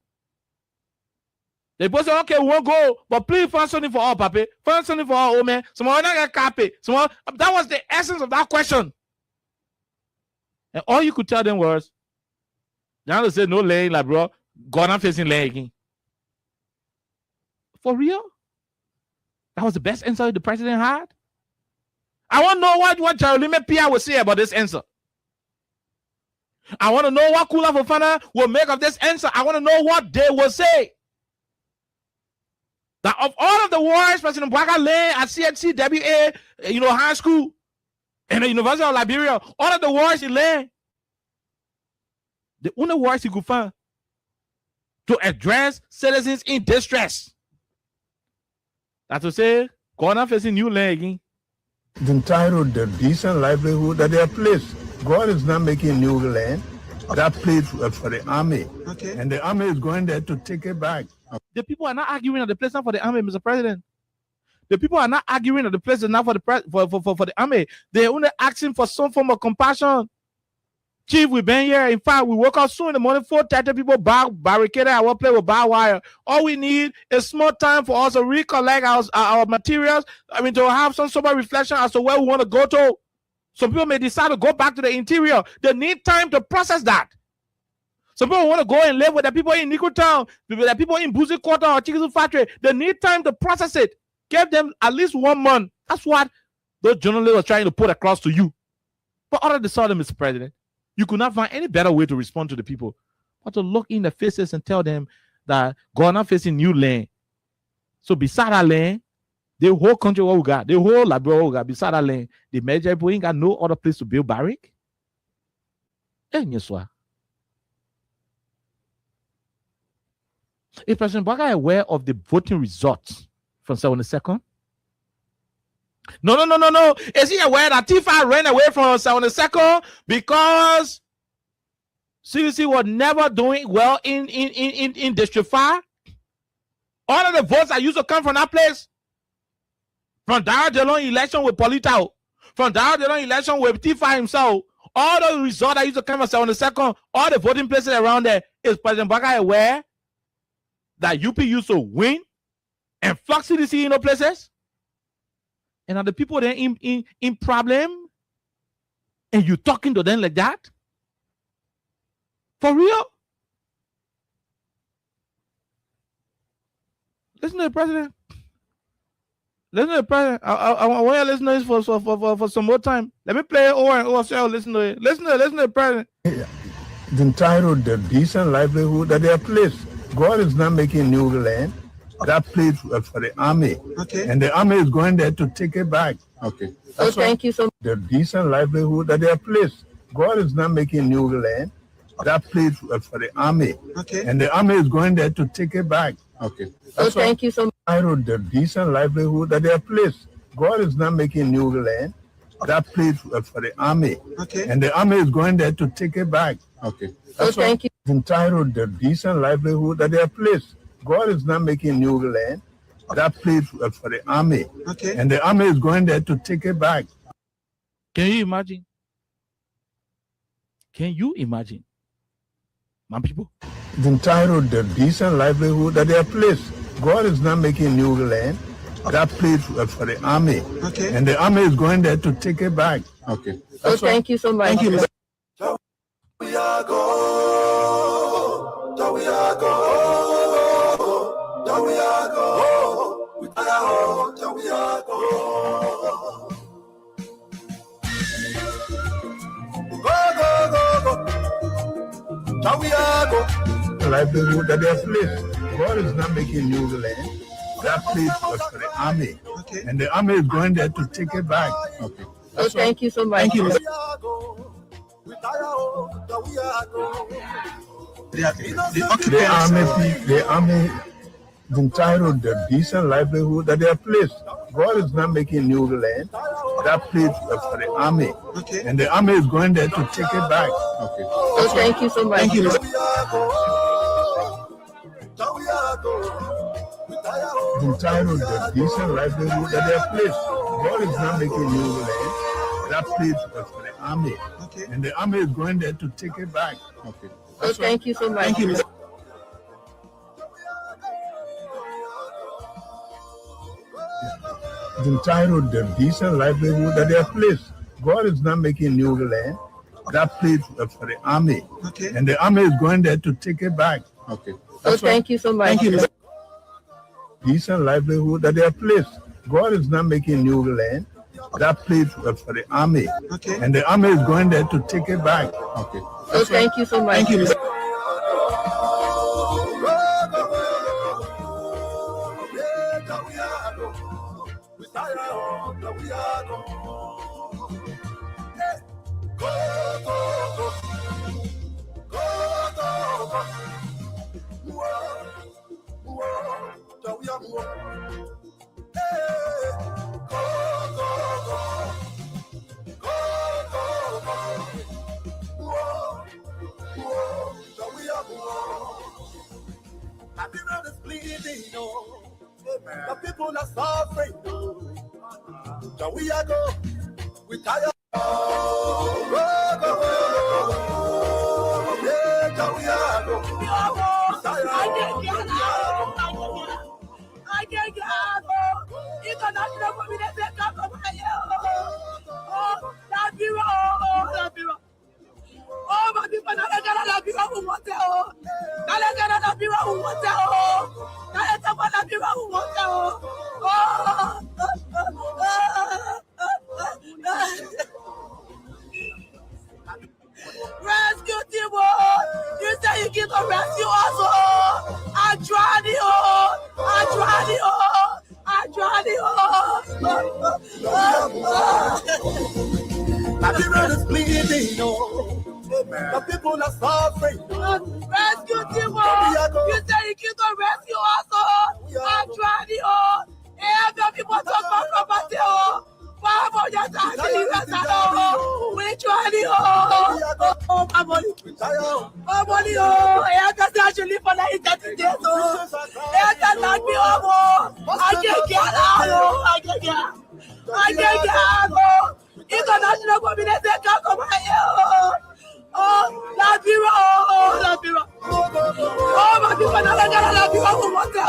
they both say, okay, we won't go, but please find something for all, papi. Find something for all, man. Someone not get copy. That was the essence of that question. And all you could tell them was, now they say no lane, like bro, Ghana facing lane again. For real? That was the best answer the president had? I want to know what Jeremy Pia will say about this answer. I want to know what Kula Fofana will make of this answer. I want to know what they will say. That of all of the wars President Bouakai lay at CHC, WA, high school, and the University of Liberia, all of the wars he lay, the only wars he could find to address citizens in distress. That's to say, Ghana facing new land again. Entitled the decent livelihood that they are placed. God is not making new land. That place for the army. Okay. And the army is going there to take it back. The people are not arguing that the place is not for the army, Mr. President. The people are not arguing that the place is not for the army. They're only asking for some form of compassion. Chief, we've been here. In fact, we woke up soon in the morning, 4:30 people barricaded our place with barbed wire. All we need is small time for us to recollect our materials. I mean, to have some sober reflection as to where we want to go to. Some people may decide to go back to the interior. They need time to process that. Some people want to go and live with the people in Nickel Town, with the people in Buzi Quarter or Chikizu Factory. They need time to process it. Give them at least 1 month. That's what those journalists are trying to put across to you. But all of the sudden, Mr. President, you could not find any better way to respond to the people but to look in the faces and tell them that Ghana facing new land. So beside that land, the whole country what we got, the whole Liberia we got, beside that land, the major people ain't got no other place to build barrack. And yes, what? Is President Bouakai aware of the voting results from 72nd? No. Is he aware that T5 ran away from 72nd because CDC was never doing well in District 5? All of the votes that used to come from that place, from Dara Delon election with Polito, from Dara Delon election with T5 himself, all the results that used to come from 72nd, all the voting places around there, is President Bouakai aware that UP used to win and flux CDC in those places? And are the people there in problem? And you talking to them like that? For real? Listen to the president. Listen to the president. I want you to listen to this for some more time. Let me play it over and over so I'll listen to it. Listen to the president. Entitled the decent livelihood that they are placed. God is not making new land. That place for the army. Okay. And the army is going there to take it back. Okay. That's thank you so much. The decent livelihood that they are placed. God is not making new land. That place for the army. Okay. And the army is going there to take it back. Okay. That's thank you so much. The decent livelihood that they are placed. God is not making new land. That place for the army. Okay. And the army is going there to take it back. Okay. That's thank you. Entitled the decent livelihood that they are placed. God is not making new land. That place for the army. Okay. And the army is going there to take it back. Can you imagine? Can you imagine? My people. Entitled the decent livelihood that they are placed. God is not making new land. That place for the army. Okay. And the army is going there to take it back. Okay. Thank you so much. Thank you. We are go. livelihood that they have placed. God is not making new land. That place was for the army. Okay. And the army is going there to take it back. Okay. Thank you so much. Thank you. The army is entitled to decent livelihood that they have placed. God is not making new land. That place was for the army. Okay. And the army is going there to take it back. Okay. Thank you so much. Thank you. Entitled to decent livelihood that they have placed. God is not making new land. That place was for the army. Okay. And the army is going there to take it back. Okay. Thank you so much. Thank you. Entitled to decent livelihood that they have placed. God is not making new land. That place was for the army. Okay. And the army is going there to take it back. Okay. Thank you so much. Thank you. Decent livelihood that they have placed. God is not making new land. That place was for the army. Okay. And the army is going there to take it back. Okay. Thank you so much. Thank you. The people are suffering. So we are go. We tired. Oh, my people, I gotta love you. I want to. I gotta love you. I want to. I gotta love you. I want to. Rescue team. You say you get to rescue us. I tried it. I tried it. I tried it. The river is bleeding. The people are suffering. Rescue team. You say you get to rescue us. I tried it. Every people talk about property. We tried it. Oh, my money. Oh, money. I can't actually for like 30 days. I can't like me. I can't get out. I can't get out. International community can't come here. Oh, La Bira. Oh, La Bira. Oh, my people, I gotta La Bira who want it.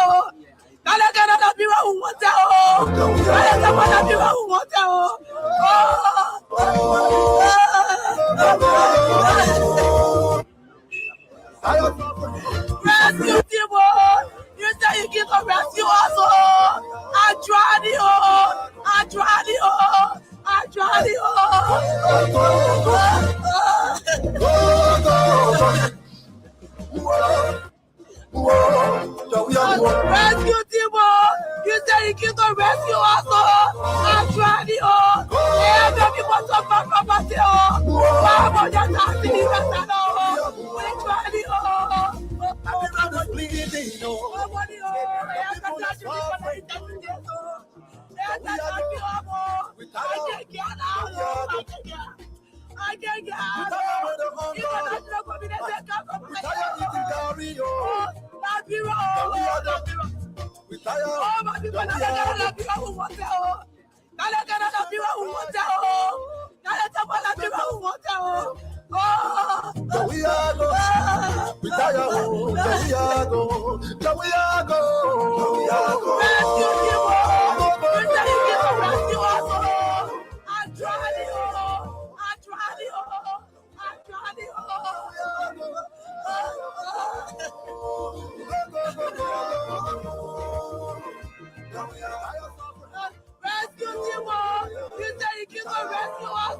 I gotta La Bira who want it. I gotta La Bira who want it. Rescue team. You say you get to rescue us. I tried it. I tried it. I tried it. Rescue team. You say you get to rescue us. I tried it. Every people talk about property. Why would you not see that? We tried it. The river is bleeding. I can't get out. International community can't come here. La Bira. Oh, my people, I gotta La Bira who want it. I gotta La Bira who want it. I gotta La Bira who want it. Oh, we are go. We tired. We are go. We are go. Rescue team. You say you get to rescue us. I tried it. I tried it. I tried it. Rescue team. You say you get to rescue us.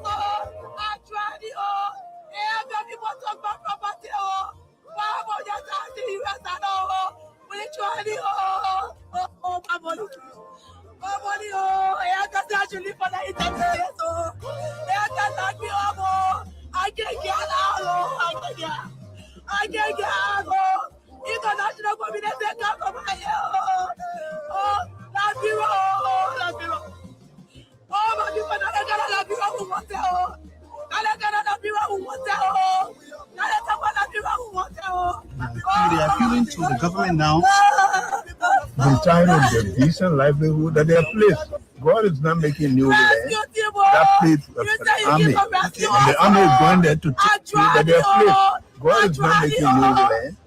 International community come over here. Oh, la bureau, la bureau. Oh, my people, la bureau who wants it. La bureau who wants it. They are appealing to the government now. Entitled the decent livelihood that they are placed. God is not making new land. That place for the army. And the army is going there to take that they are placed. God is not making new land.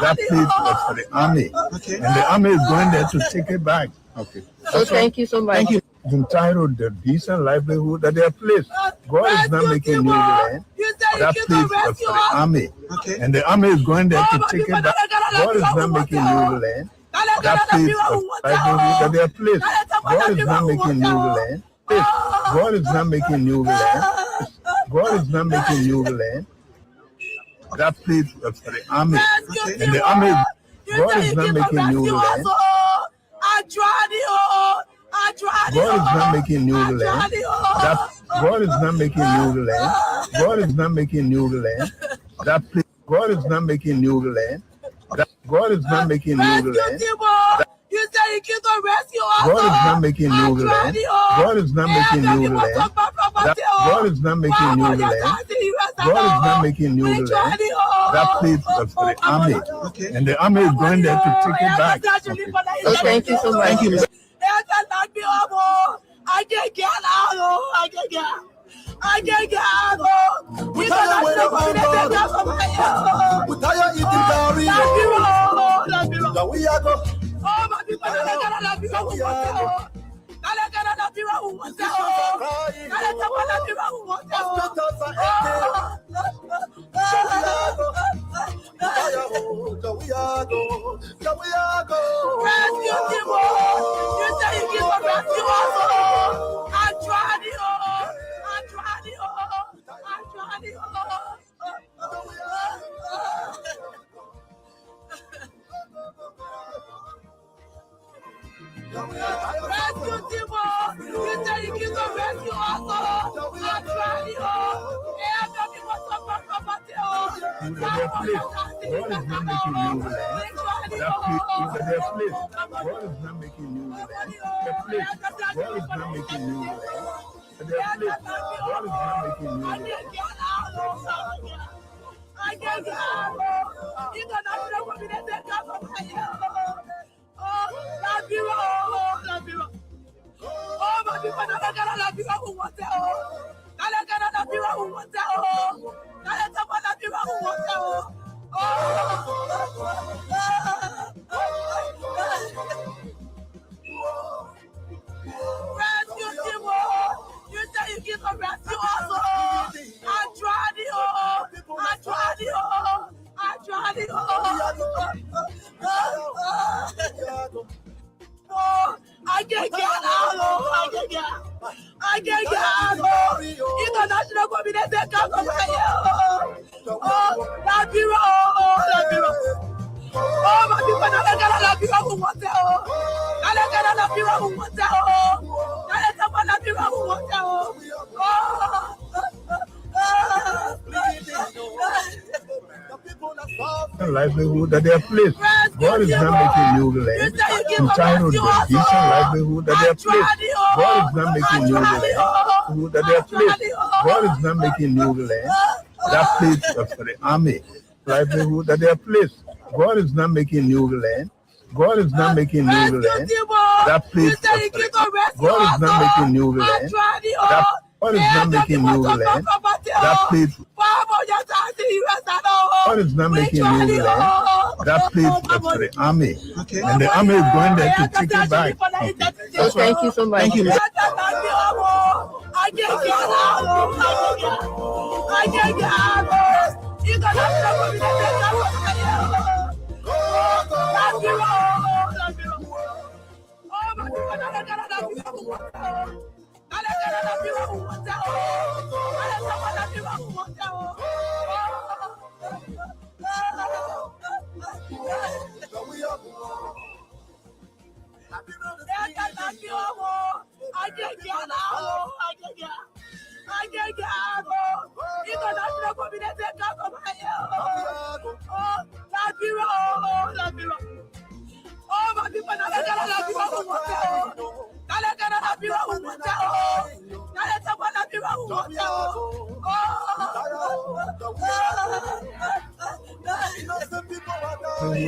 That place for the army. And the army is going there to take it back. Okay. Thank you so much. Thank you. Entitled the decent livelihood that they are placed. God is not making new land. That place was for the army. And the army is going there to take it back. God is not making new land. That place was livelihood that they are placed. God is not making new land. God is not making new land. God is not making new land. That place was for the army. And the army, God is not making new land. God is not making new land. That God is not making new land. God is not making new land. That place, God is not making new land. That God is not making new land. You say you can go rescue us. God is not making new land. God is not making new land. God is not making new land. God is not making new land. That place was for the army. And the army is going there to take it back. Thank you so much. Thank you. I can't get out. I can't get out. We tired with the we tired eating curry. That we are go. Oh, my people, we livelihood that they are placed. God is not making new land. Entitled the decent livelihood that they are placed. God is not making new land. That they are placed. God is not making new land. That place was for the army. Livelihood that they are placed. God is not making new land. God is not making new land. That place was for the God is not making new land. That God is not making new land. That place. God is not making new land. That place was for the army. And the army is going there to take it back. Thank you so much. Thank you. I can't get out. I can't get out. You got I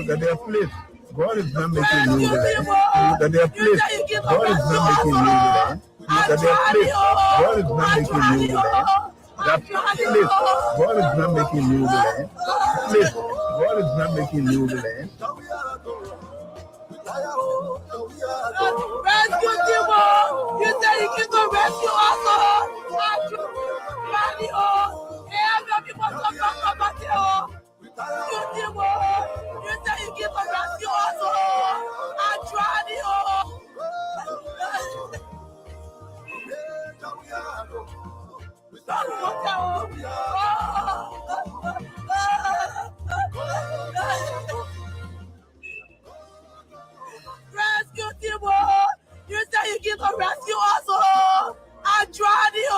That they are placed. God is not making new land. That they are placed. God is not making new land. That they are placed. God is not making new land. That place. God is not making new land. Place. God is not making new land. Rescue Timo! You say you can go rescue us all! Money, oh! Hey, people talk about it, oh! Timo! You say you can go rescue us all! I tried it, oh! Rescue Timo! You say you can go rescue us all! I tried it, oh!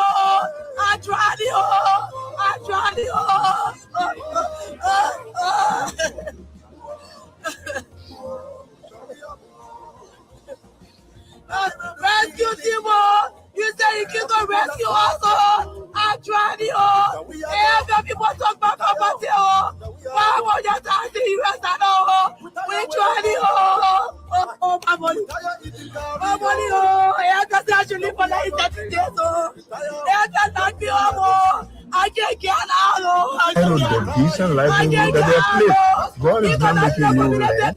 I tried it, oh! I tried it, oh! Rescue Timo! You say you can go rescue us all! I tried it, oh! Hey, people talk about it, oh! Why won't you talk to you as I know? We tried it, oh! Oh, my money! My money, oh! I just actually for like 30 days, oh! I just not be oh! I can't get out, oh! I The decent livelihood that they are placed. God is not making new land. That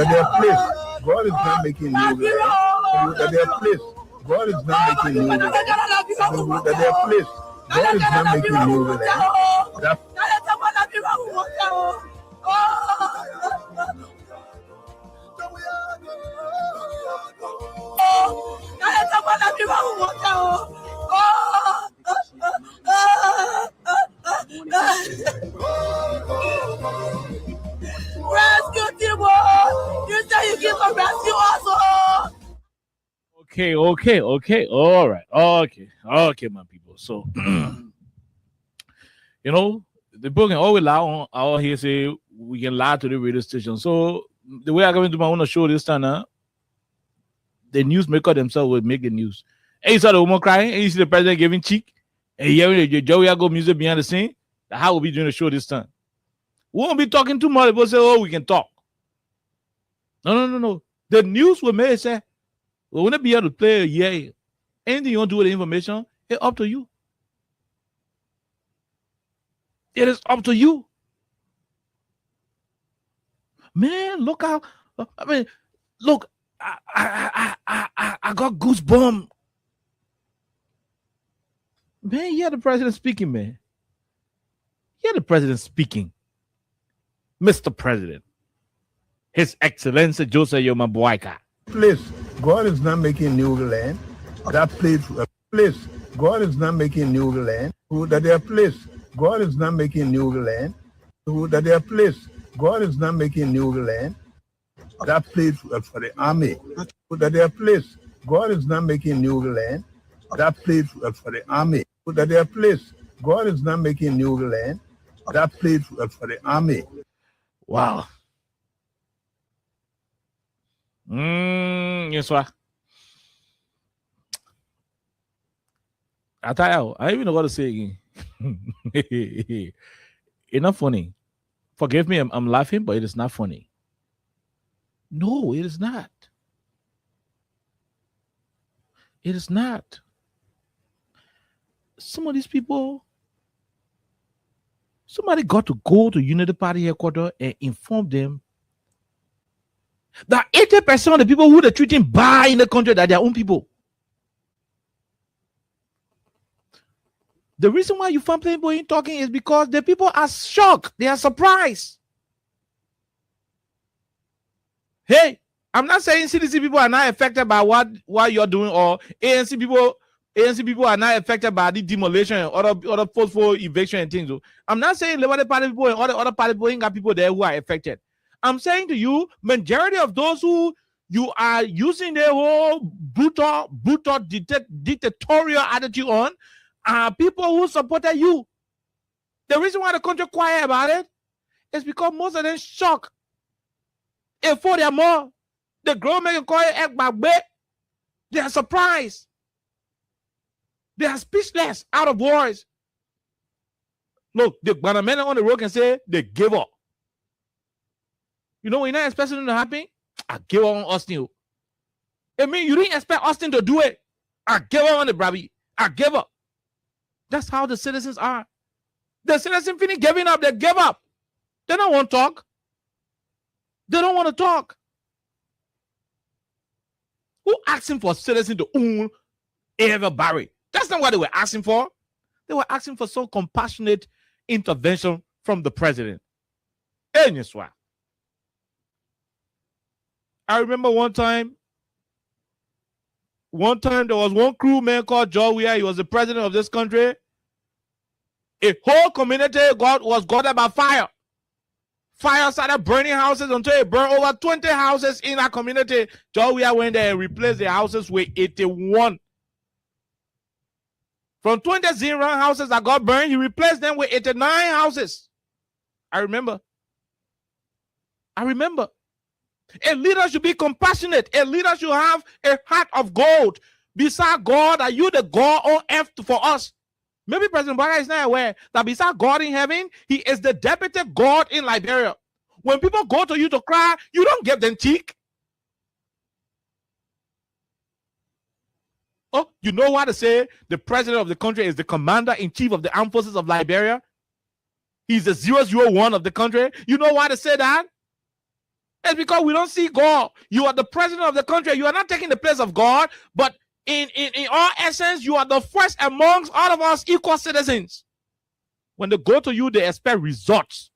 they are placed. God is not making new land. That they are placed. God is not making new land. That they are placed. God is not making new land. Rescue Timo! You say you can rescue us all! Okay. All right. Okay, my people. So, you know, the book can always lie on out here, say we can lie to the radio station. So, the way I'm going to do my own show this time, the newsmaker themselves will make the news. And you saw the woman crying, and you see the president giving cheek, and hearing the Joey Ago music behind the scene. How will be doing the show this time? We won't be talking too much. People say, oh, we can talk. No. The news will make it say, we won't be able to play a year. Anything you want to do with the information, it's up to you. It is up to you. Man, look how, I mean, look, I got goosebumps. Man, yeah, the president speaking, man. Yeah, the president speaking. Mr. President. His Excellency Joseph Yoma Boyka. Place. God is not making new land. That place. God is not making new land. That they are placed. God is not making new land. That they are placed. God is not making new land. That place for the army. That they are placed. God is not making new land. That place for the army. That they are placed. God is not making new land. That place for the army. Wow. Yes, what? I tell you, I even know what to say again. It's not funny. Forgive me, I'm laughing, but it is not funny. No, it is not. It is not. Some of these people, somebody got to go to Unity Party headquarters and inform them that 80% of the people who they're treating bad in the country are their own people. The reason why you find people ain't talking is because the people are shocked. They are surprised. Hey, I'm not saying CDC people are not affected by what you're doing, or ANC people are not affected by the demolition and other forceful eviction and things. I'm not saying Liberty Party people and other party people ain't got people there who are affected. I'm saying to you, majority of those who you are using their whole brutal dictatorial attitude on are people who supported you. The reason why the country quiet about it is because most of them shocked. If for them more, the girl making call it act back big, they are surprised. They are speechless, out of words. Look, the men on the road can say they give up. You know, we're not expecting it to happen. I give on Austin. I mean, you didn't expect Austin to do it. I give up on it, Bravi. I give up. That's how the citizens are. The citizens finish giving up. They give up. They don't want to talk. They don't want to talk. Who asking for citizens to own everybody? That's not what they were asking for. They were asking for some compassionate intervention from the president. And yes, what? I remember one time there was one crewman called Joe Weir. He was the president of this country. A whole community was gutted by fire. Fire started burning houses until it burned over 20 houses in our community. Joe Weir went there and replaced the houses with 81. From 20 zero houses that got burned, he replaced them with 89 houses. I remember. A leader should be compassionate. A leader should have a heart of gold. Beside God, are you the God on earth for us? Maybe President Barack is not aware that beside God in heaven, he is the deputy God in Liberia. When people go to you to cry, you don't give them cheek. Oh, you know what to say? The president of the country is the commander-in-chief of the armed forces of Liberia. He's the 001 of the country. You know why to say that? It's because we don't see God. You are the president of the country. You are not taking the place of God, but in all essence, you are the first amongst all of us equal citizens. When they go to you, they expect results.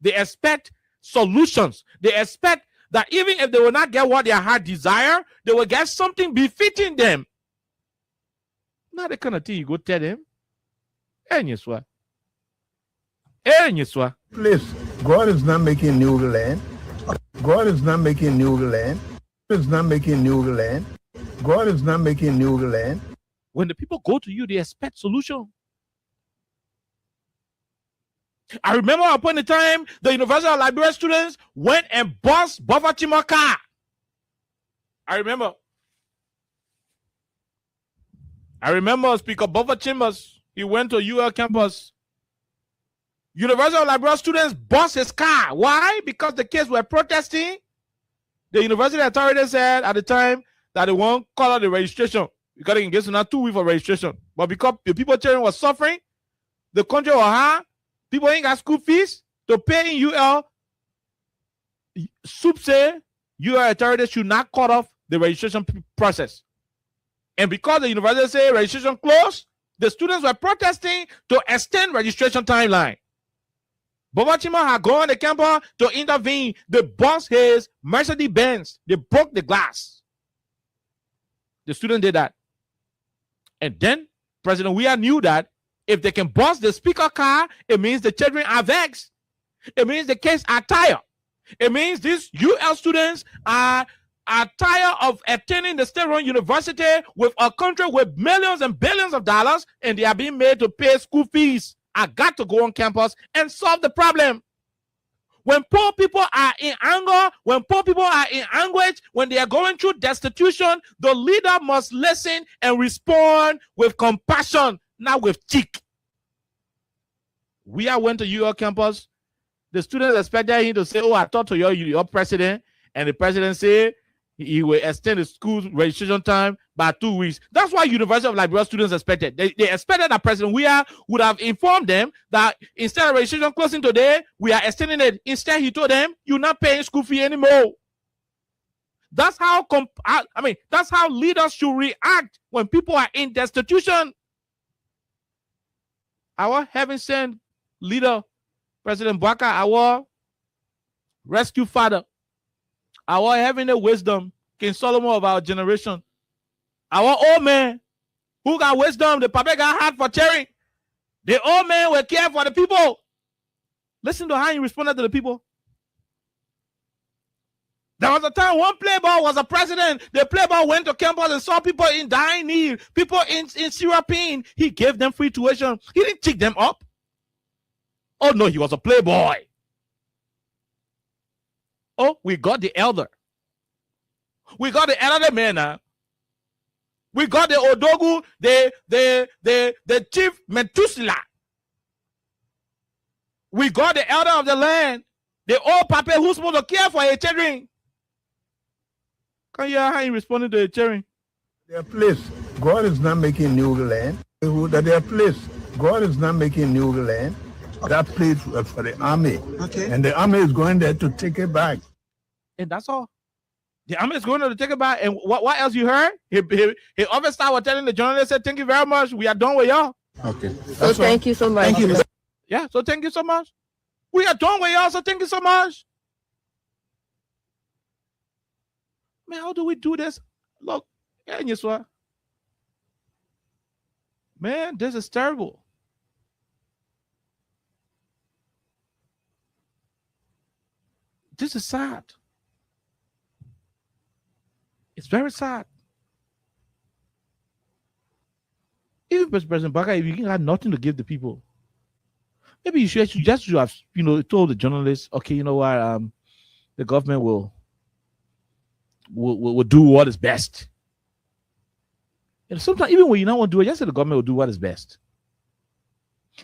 They expect solutions. They expect that even if they will not get what their heart desire, they will get something befitting them. Not the kind of thing you go tell them. Please, God is not making new land. God is not making new land. God is not making new land. God is not making new land. When the people go to you, they expect solution. I remember upon the time the University of Liberia students went and bossed Bova Chima car. I remember Speaker Bova Chambers. He went to UL campus. University of Liberia students bossed his car. Why? Because the kids were protesting. The university authority said at the time that they won't call out the registration because they can get another 2 weeks for registration. But because the people children was suffering, the country was hard, people ain't got school fees to pay in UL. SUP say UL authority should not cut off the registration process. And because the university say registration closed, the students were protesting to extend registration timeline. Bova Chima had gone on the campus to intervene. They bossed his Mercedes-Benz. They broke the glass. The student did that. And then President Weir knew that if they can boss the speaker car, it means the children are vexed. It means the kids are tired. It means these UL students are tired of attending the state-run university with a country with millions and billions of dollars, and they are being made to pay school fees. I got to go on campus and solve the problem. When poor people are in anger, when poor people are in anguish, when they are going through destitution, the leader must listen and respond with compassion, not with cheek. We went to UL campus. The students expected him to say, oh, I talked to your president, and the president said he will extend the school registration time by 2 weeks. That's why University of Liberia students expected. They expected that President Weir would have informed them that instead of registration closing today, we are extending it. Instead, he told them, you're not paying school fee anymore. That's how that's how leaders should react when people are in destitution. Our heaven sent leader, President Baka, our rescue father, our heavenly wisdom, King Solomon of our generation, our old man who got wisdom, the papa got heart for cheering. The old man will care for the people. Listen to how he responded to the people. There was a time one playboy was a president. The playboy went to campus and saw people in dying need, people in serious pain. He gave them free tuition. He didn't tick them up. Oh no, he was a playboy. Oh, we got the elder. We got the elder man now. We got the Odogu, the chief Methuselah. We got the elder of the land. The old papa who's supposed to care for a children. Can you hear how he responded to a children? Their place. God is not making new land. That their place. God is not making new land. That place was for the army. Okay. And the army is going there to take it back. And that's all. The army is going there to take it back. And what else you heard? His officer was telling the journalist, said, thank you very much. We are done with y'all. Okay. So thank you so much. Thank you. Yeah, so thank you so much. We are done with y'all, so thank you so much. Man, how do we do this? Look, man, this is terrible. This is sad. It's very sad. Even President Baka, if you had nothing to give the people, maybe you should just have, told the journalists, okay, you know what, the government will do what is best. And sometimes, even when you don't want to do it, just say the government will do what is best.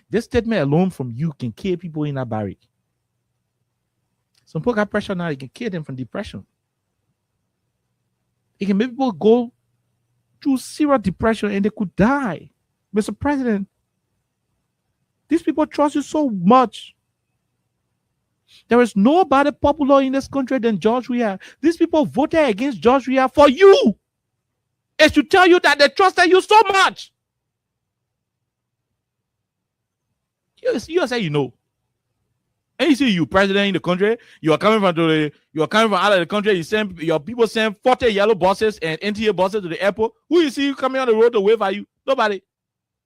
This statement alone from you can kill people in that barrack. Some people got pressure now, it can kill them from depression. It can make people go through serious depression and they could die. Mr. President, these people trust you so much. There is nobody popular in this country than George Weah. These people voted against George Weah for you. It's to tell you that they trusted you so much. You say you know. And you see you president in the country, you are coming from out of the country, your people send 40 yellow buses and NTA buses to the airport. Who you see coming on the road to wave at you? Nobody.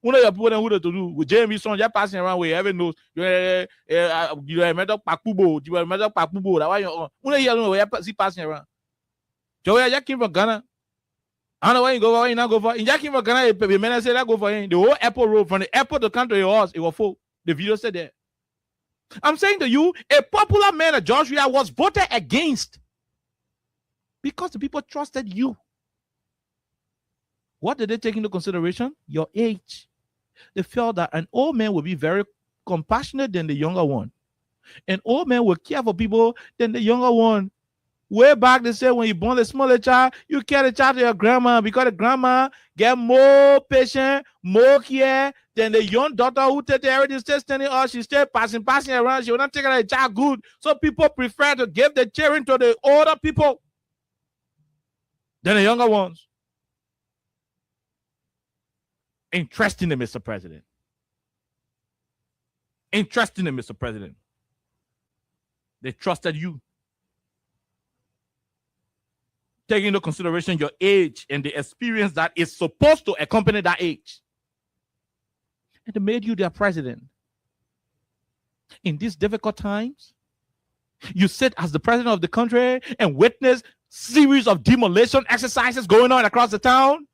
One of your people who to do with Jeremy son just passing around where everyone knows you are met up Pakubo, you are met up Pakubo. That why you one of you see passing around. Joey Jack came from Ghana. I don't know where you go, where you not go for. In Jack came from Ghana, the man said that go for him. The whole airport road from the airport to country it was full. The video said that. I'm saying to you, a popular man of George Weah was voted against because the people trusted you. What did they take into consideration? Your age. They felt that an old man would be very compassionate than the younger one. An old man would care for people than the younger one. Way back, they said when you born a smaller child, you carry the child to your grandma because the grandma get more patient, more care than the young daughter who take everything, stay standing up, she stay passing around. She will not take her child good. So people prefer to give the children to the older people than the younger ones. Interesting, Mr. President. Interesting, Mr. President. They trusted you. Taking into consideration your age and the experience that is supposed to accompany that age. And they made you their president. In these difficult times, you sit as the president of the country and witness series of demolition exercises going on across the town.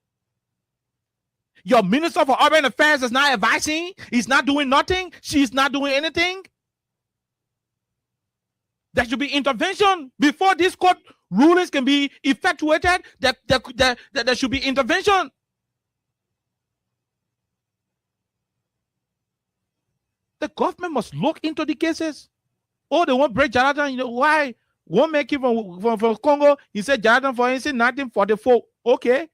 Your minister for urban affairs is not advising. He's not doing nothing. She's not doing anything. There should be intervention before these court rulings can be effectuated. There should be intervention. The government must look into the cases. Oh, they won't break Jonathan. You know why? One man came from Congo. He said Jonathan for instance 1944. Okay.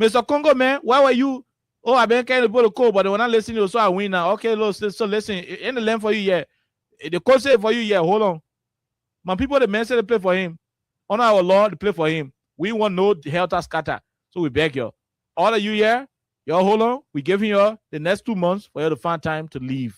Mr. Congo man, why were you? Oh, I've been kind of put a code, but when I listen to you, so I win now. Okay, so listen, in the land for you, yeah. The court said for you, yeah. Hold on. My people, the man said to play for him. Honor our law to play for him. We want no helter scatter. So we beg you. All of you here, y'all hold on. We giving you the next 2 months for you to find time to leave.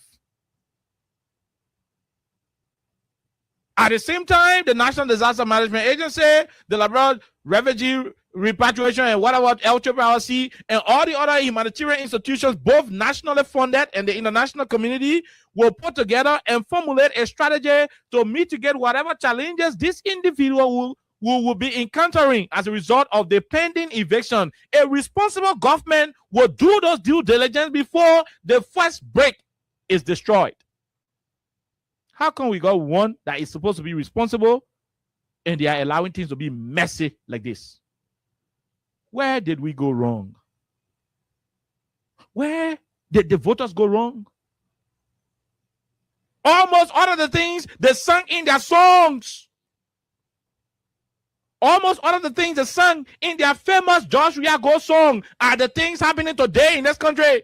At the same time, the National Disaster Management Agency, the Liberal Refugee Repatriation and whatever LCCC, and all the other humanitarian institutions, both nationally funded and the international community, will put together and formulate a strategy to mitigate whatever challenges this individual will be encountering as a result of the pending eviction. A responsible government will do those due diligence before the first break is destroyed. How come we got one that is supposed to be responsible and they are allowing things to be messy like this? Where did we go wrong? Where did the voters go wrong? Almost all of the things they sung in their songs. Almost all of the things they sung in their famous George Weah Go song are the things happening today in this country.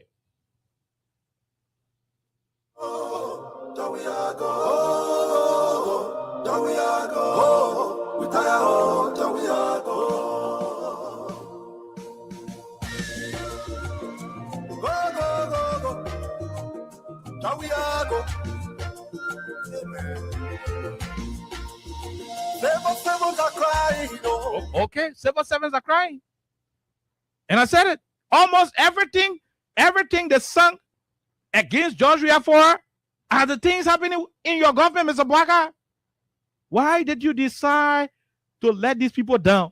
Okay, civil servants are crying. And I said it. Almost everything they sung against George Weah for are the things happening in your government, Mr. Blacker. Why did you decide to let these people down?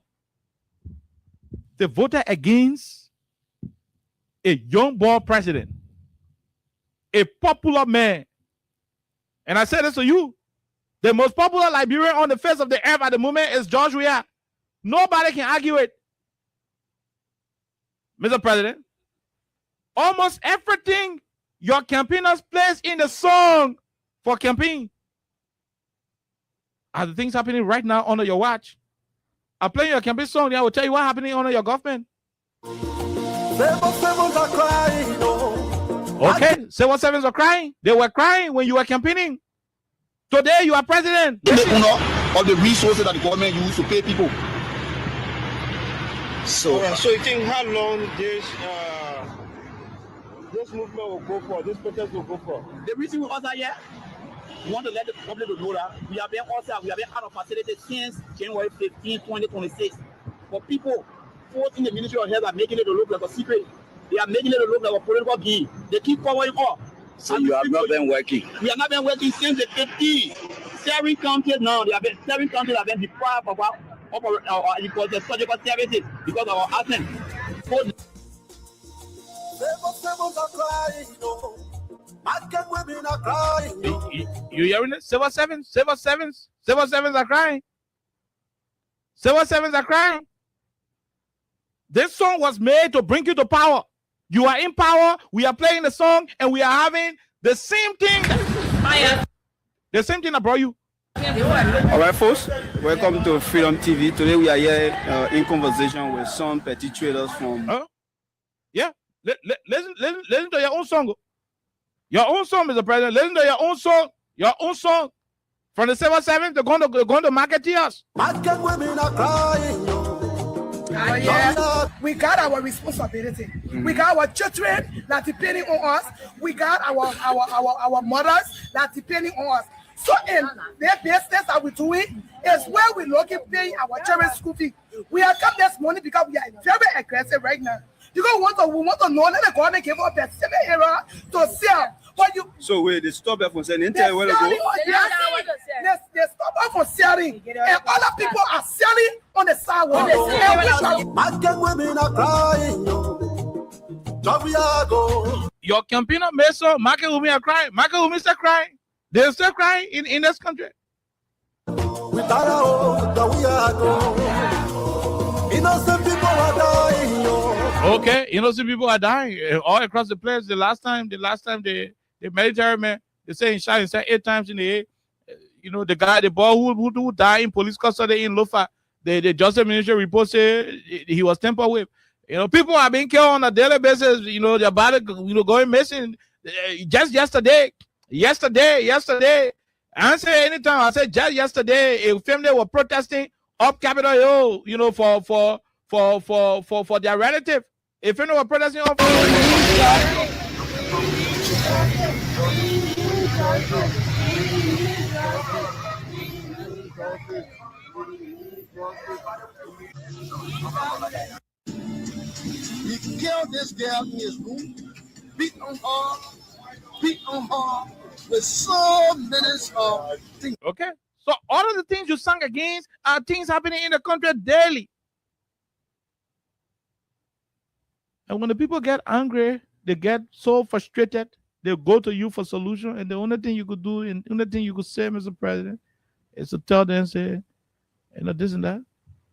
They voted against a young boy president, a popular man. And I said this to you. The most popular Liberian on the face of the earth at the moment is George Weah. Nobody can argue it. Mr. President, almost everything your campaigners place in the song for campaign are the things happening right now under your watch. I'm playing your campaign song, I will tell you what's happening under your government. Okay, civil servants are crying. They were crying when you were campaigning. Today you are president. The owner of the resources that the government used to pay people. So you think how long this movement will go for, this protest will go for? The reason we also here, we want to let the public know that we have been out of facility since January 15, 2026. For people, folks in the Ministry of Health are making it look like a secret. They are making it look like a political game. They keep forwarding up. So you have not been working? We have not been working since the 15th. 7 counties now, 7 counties have been deprived of our the surgical services because of our absence. You hearing it? Civil servants are crying. Civil servants are crying. This song was made to bring you to power. You are in power. We are playing the song, and we are having the same thing. The same thing that brought you. All right, folks. Welcome to Freedom TV. Today we are here in conversation with some perpetrators from. Yeah, listen to your own song. Your own song, Mr. President. Listen to your own song. Your own song. From the civil servants, they're going to market us. Market women are crying. Yeah. We got our responsibility. We got our children that depending on us. We got our mothers that depending on us. So in the business that we're doing is where we're looking paying our children's school fee. We have come this morning because we are very aggressive right now. We want to know that the government gave us a specific area to sell. But you so wait, they stop us from selling. They stop us from selling, and other people are selling on the sidewalk. Market women are crying. Your campaigner, Meso, market women are crying. Market women are crying. They're still crying in this country. Innocent people are dying. Okay, innocent people are dying all across the place. The last time the military man, they say shot 8 times in the head. You know, the boy who died in police custody in Lofa, the Justice Ministry report said he was tampered with. You know, people are being killed on a daily basis. You know, their body, going missing. Just yesterday. I didn't say anytime. I said just yesterday, a family were protesting up Capitol Hill, you know, for their relative. A family were protesting up. He killed this girl in his room, beat on her with so many things. Okay, so all of the things you sang against are things happening in the country daily. And when the people get angry, they get so frustrated, they go to you for solution. And the only thing you could do, and the only thing you could say, Mr. President, is to tell them, say, you know, this and that.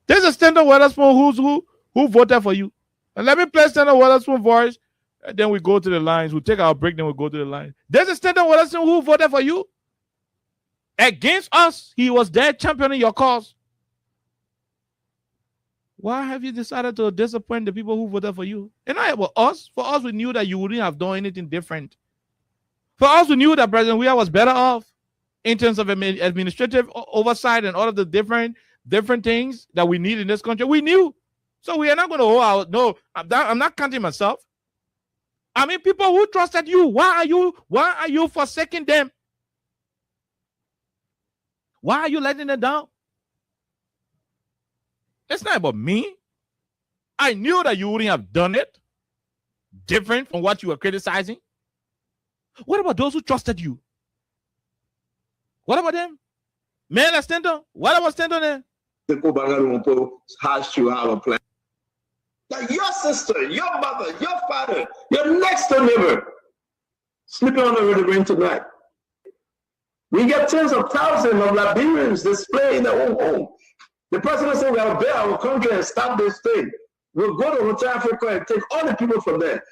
There's a Stanton Weatherspoon who voted for you. And let me play Stanton Weatherspoon voice. And then we go to the lines. We'll take our break, then we'll go to the lines. There's a Stanton Weatherspoon who voted for you. Against us, he was there championing your cause. Why have you decided to disappoint the people who voted for you? And not about us. For us, we knew that you wouldn't have done anything different. For us, we knew that President Weah was better off in terms of administrative oversight and all of the different things that we need in this country. We knew. So we are not going to hold out. No, I'm not counting myself. I mean, people who trusted you, why are you forsaking them? Why are you letting them down? It's not about me. I knew that you wouldn't have done it different from what you were criticizing. What about those who trusted you? What about them? Man, Stanton. What about Stanton there? Has to have a plan. That your sister, your mother, your father, your next door neighbor sleeping on the rain tonight. We get tens of thousands of Liberians displaying their own home. The president said we have to bail our country and stop this thing. We'll go to West Africa and take all the people from there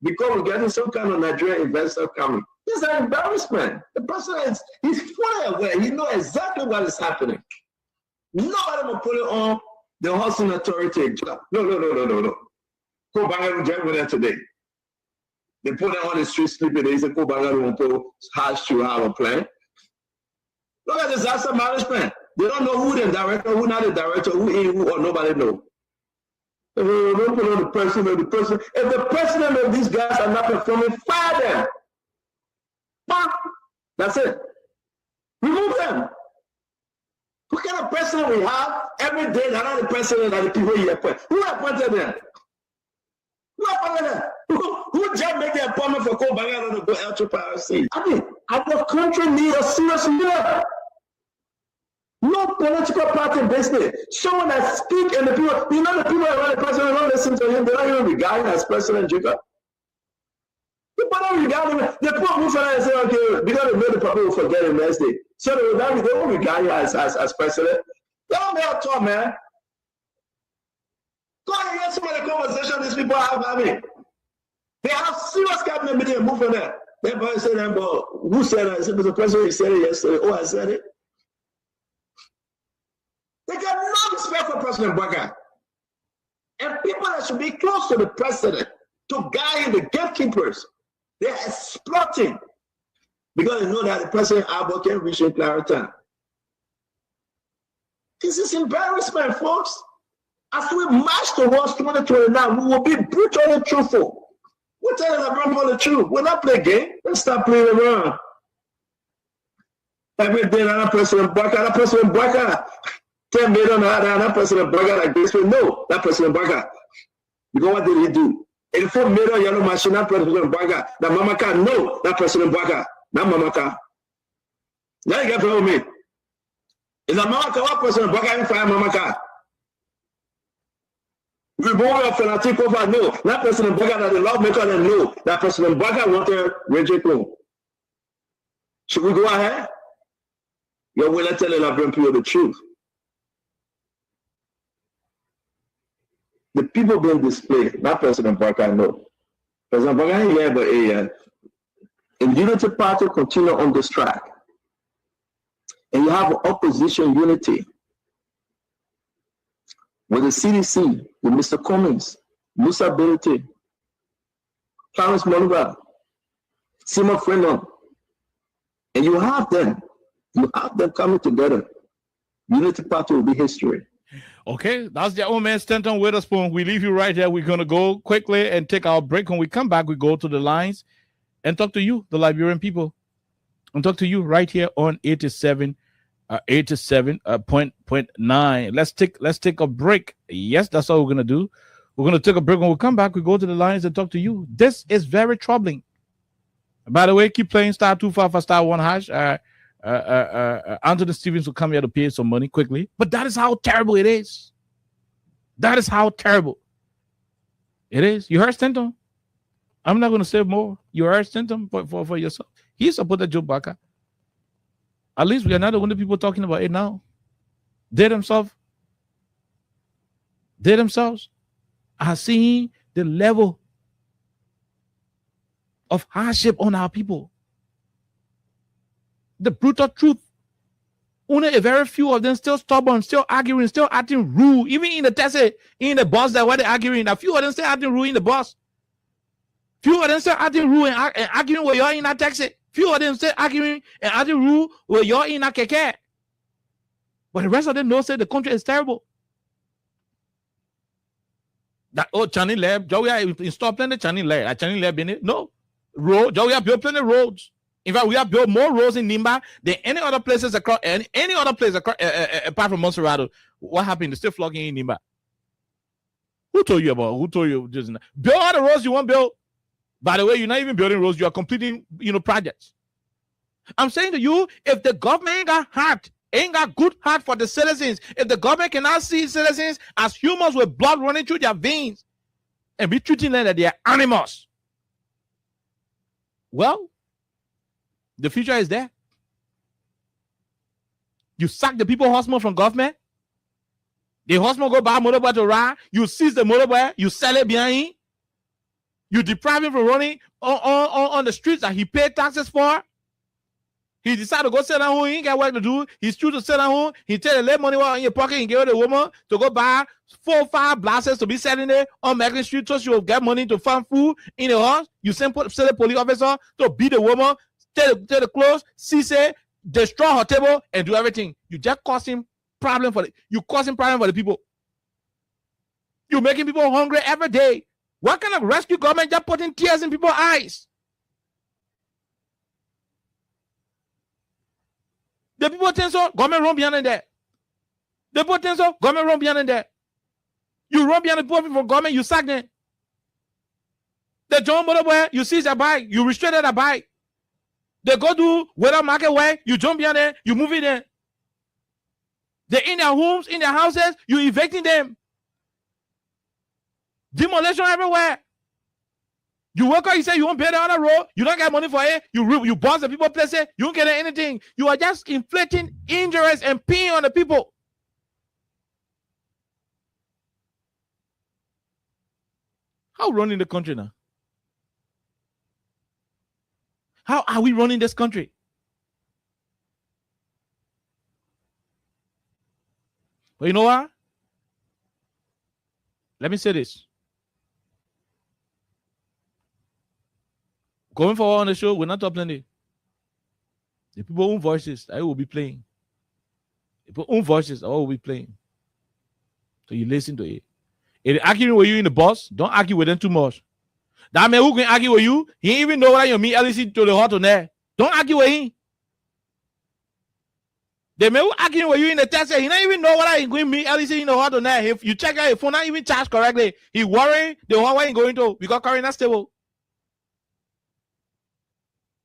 because we're getting some kind of Nigerian investor coming. This is an embarrassment. The president he's fully aware. He knows exactly what is happening. Nobody will put it on the housing authority. No. Go Bangalore there today. They put it on the street sleeping. They say, Go Bangalore has to have a plan. Look at disaster management. They don't know who the director, who not the director, who in, who or nobody know. Don't put on the president. If the president of these guys are not performing, fire them. That's it. Remove them. What kind of president we have every day that are the president that the people you appoint? Who appointed them? Who appointed them? Who just made the appointment for Kobangan to go LTPRC? I mean, our country needs a serious leader. No political party business. Someone that speak and the people, the people around the president don't listen to him. They don't even regard him as President Jacob. People don't regard him. They put Mufana and say, okay, because they know the people will forget him next day. So they don't regard him as president. They don't make a talk, man. Go and hear some of the conversation these people have having. They have serious cabinet meeting and Mufana. Everybody said, who said that? I said, the president, he said it yesterday. Oh, I said it. They got no respect for President Baka. And people that should be close to the president to guide the gatekeepers, they're exploiting because they know that the president Abba can reach in Clarendon. This is embarrassment, folks. As we march towards 2029, we will be brutally truthful. We're telling the truth. We're not playing game. Let's stop playing around. Every day, another President Baka. 10 million that President Baga like this. No, that President Baga. Because what did he do? 84 million yellow machine, that President Baga. That Mamaka, no, that President Baga. Not Mamaka. Now you get to me. Is that Mamaka what President Baga in fire Mamaka? Remove your fanatic over, no. That President Baga that the lawmaker and no. That President Baga wanted Reggie Clone. Should we go ahead? You're willing to tell the Liberian people the truth. The people being displayed, not President Barker, no. President Barker here, but in Unity Party continue on this track. And you have opposition unity with the CDC, with Mr. Cummings, Musa Benite, Clarence Monova, Sima Frenon. And you have them coming together. Unity Party will be history. Okay, that's the old man Stanton Witherspoon. We leave you right here. We're going to go quickly and take our break. When we come back, we go to the lines and talk to you, the Liberian people, and talk to you right here on 87.9. Let's take a break. Yes, that's all we're going to do. We're going to take a break. When we come back, we go to the lines and talk to you. This is very troubling. By the way, keep playing *255 *1#. Anthony Stevens will come here to pay some money quickly, but that is how terrible it is. That is how terrible it is. You heard Stanton? I'm not going to say more. You heard Stanton for yourself. He supported Joe Baka. At least we are not the only people talking about it now. They themselves are seeing the level of hardship on our people. The brutal truth Only a very few of them still stubborn, still arguing, still acting rude. Even in the taxi, in the bus that where they're arguing, a few of them still acting rude in the bus. Few of them still acting rude and arguing where you're in a taxi. Few of them still arguing and acting rude where you're in a keke. But the rest of them know say the country is terrible. That Channing Lab, Joey installed plenty Channing Lab. Channing Lab in it? No. Road, Joey have built plenty roads. In fact, we have built more roads in Nimba than any other places across any other place across, apart from Monserrado. What happened? They're still flogging in Nimba. Who told you about? Who told you just build all the roads you want built? By the way, you're not even building roads, you are completing, projects. I'm saying to you, if the government ain't got good heart for the citizens, if the government cannot see citizens as humans with blood running through their veins and be treating them that they are animals, well, the future is there. You sack the people husband from government. The husband go buy motorbike to ride. You seize the motorbike. You sell it behind. You deprive him from running on the streets that he paid taxes for. He decided to go sit down home. He ain't got work to do. He's true to sit down home. He tell the left money in your pocket and give the woman to go buy 4 or 5 blasters to be selling there on Macklin Street so she will get money to find food in the house. You send the police officer to beat the woman, tear the clothes, seize it, destroy her table, and do everything. You just causing problem for the people. You're making people hungry every day. What kind of rescue government just putting tears in people's eyes? The people think so, government run behind that. The people think so, government run behind that. You run behind the people from government, you sack them. The John Motorway, you seize a bike, you restricted a bike. They go to Weather Market way, you jump behind there, you move it in. They're in their homes, in their houses, you evicting them. Demolition everywhere. You work out, you say you won't pay the other road, you don't get money for it, you boss the people places, you don't get anything. You are just inflicting injuries and pain on the people. How running the country now? How are we running this country? But you know what? Let me say this. Going forward on the show, we're not top playing. The people's own voices I will be playing. The people's own voices I will be playing. So you listen to it. If they're arguing with you in the bus, don't argue with them too much. That man who can argue with you, he ain't even know whether you meet LEC to the hot on there. Don't argue with him. The man who arguing with you in the taxi, he don't even know whether he's going to meet LEC in the hot on there. If you check out his phone, not even charged correctly. He worrying the one way he's going to because current not stable.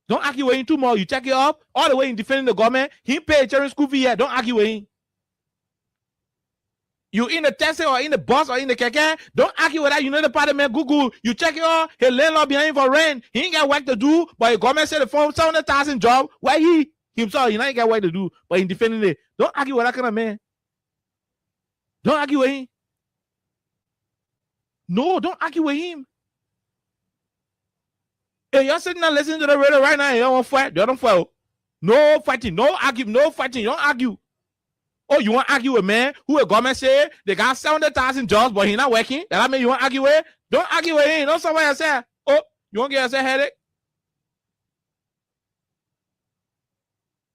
Don't argue with him too much. You check it up all the way in defending the government. He pay a children's school fee yet. Don't argue with him. You in the taxi or in the bus or in the keke, don't argue with that. You know the parliament, Google. You check it out. His landlord behind him for rent. He ain't got work to do, but the government said the phone 700,000 job. Why he himself, he ain't got work to do, but in defending it. Don't argue with that kind of man. Don't argue with him. No, don't argue with him. If you're sitting and listening to the radio right now, you don't want to fight. You don't fight. No fighting. No argue. No fighting. You don't argue. Oh, you want to argue with a man who the government say they got 700,000 jobs, but he not working? That mean you want to argue with? Don't argue with him. Don't somebody say, oh, you want to get yourself a headache?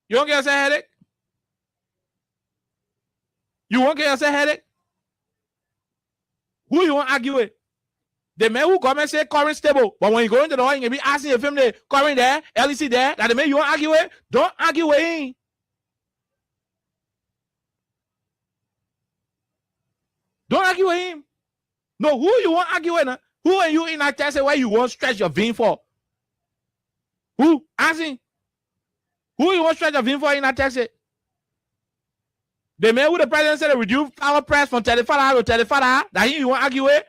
You want to get yourself a headache? You want to get yourself a headache? Who you want to argue with? The man who government say current stable, but when you go into the hall, you can be asking if him the current there, LEC there, that the man you want to argue with? Don't argue with him. Don't argue with him. No, who you want to argue with? Who are you in that test where you want to stretch your vein for? Who? Asking. Who you want to stretch your vein for in that test? The man who the president said reduce flour price from 35 to 35, that you want to argue with?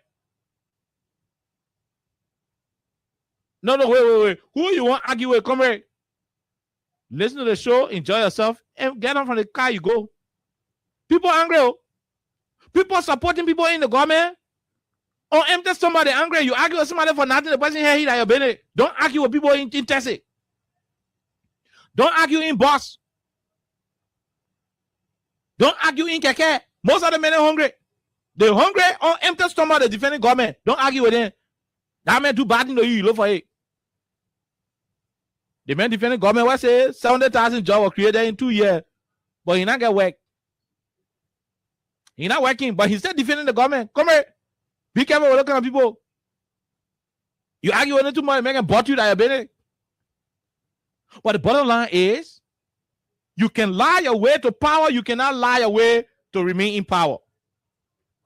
No, wait. Who you want to argue with? Come here. Listen to the show, enjoy yourself, and get on from the car you go. People angry. People supporting people in the government. Or empty somebody angry. You argue with somebody for nothing. The person here that you're being. Don't argue with people in Tessie. Don't argue in boss. Don't argue in keke. Most of the men are hungry. They're hungry on empty stomach. They're defending government. Don't argue with them. That man too bad in the you look for it. The man defending government was say 700,000 jobs were created in 2 years, but he not get work. He not working, but he's still defending the government. Come here. Be careful with those kind of people. You argue with them too much, making bought you that you're better. But the bottom line is, you can lie your way to power. You cannot lie your way to remain in power.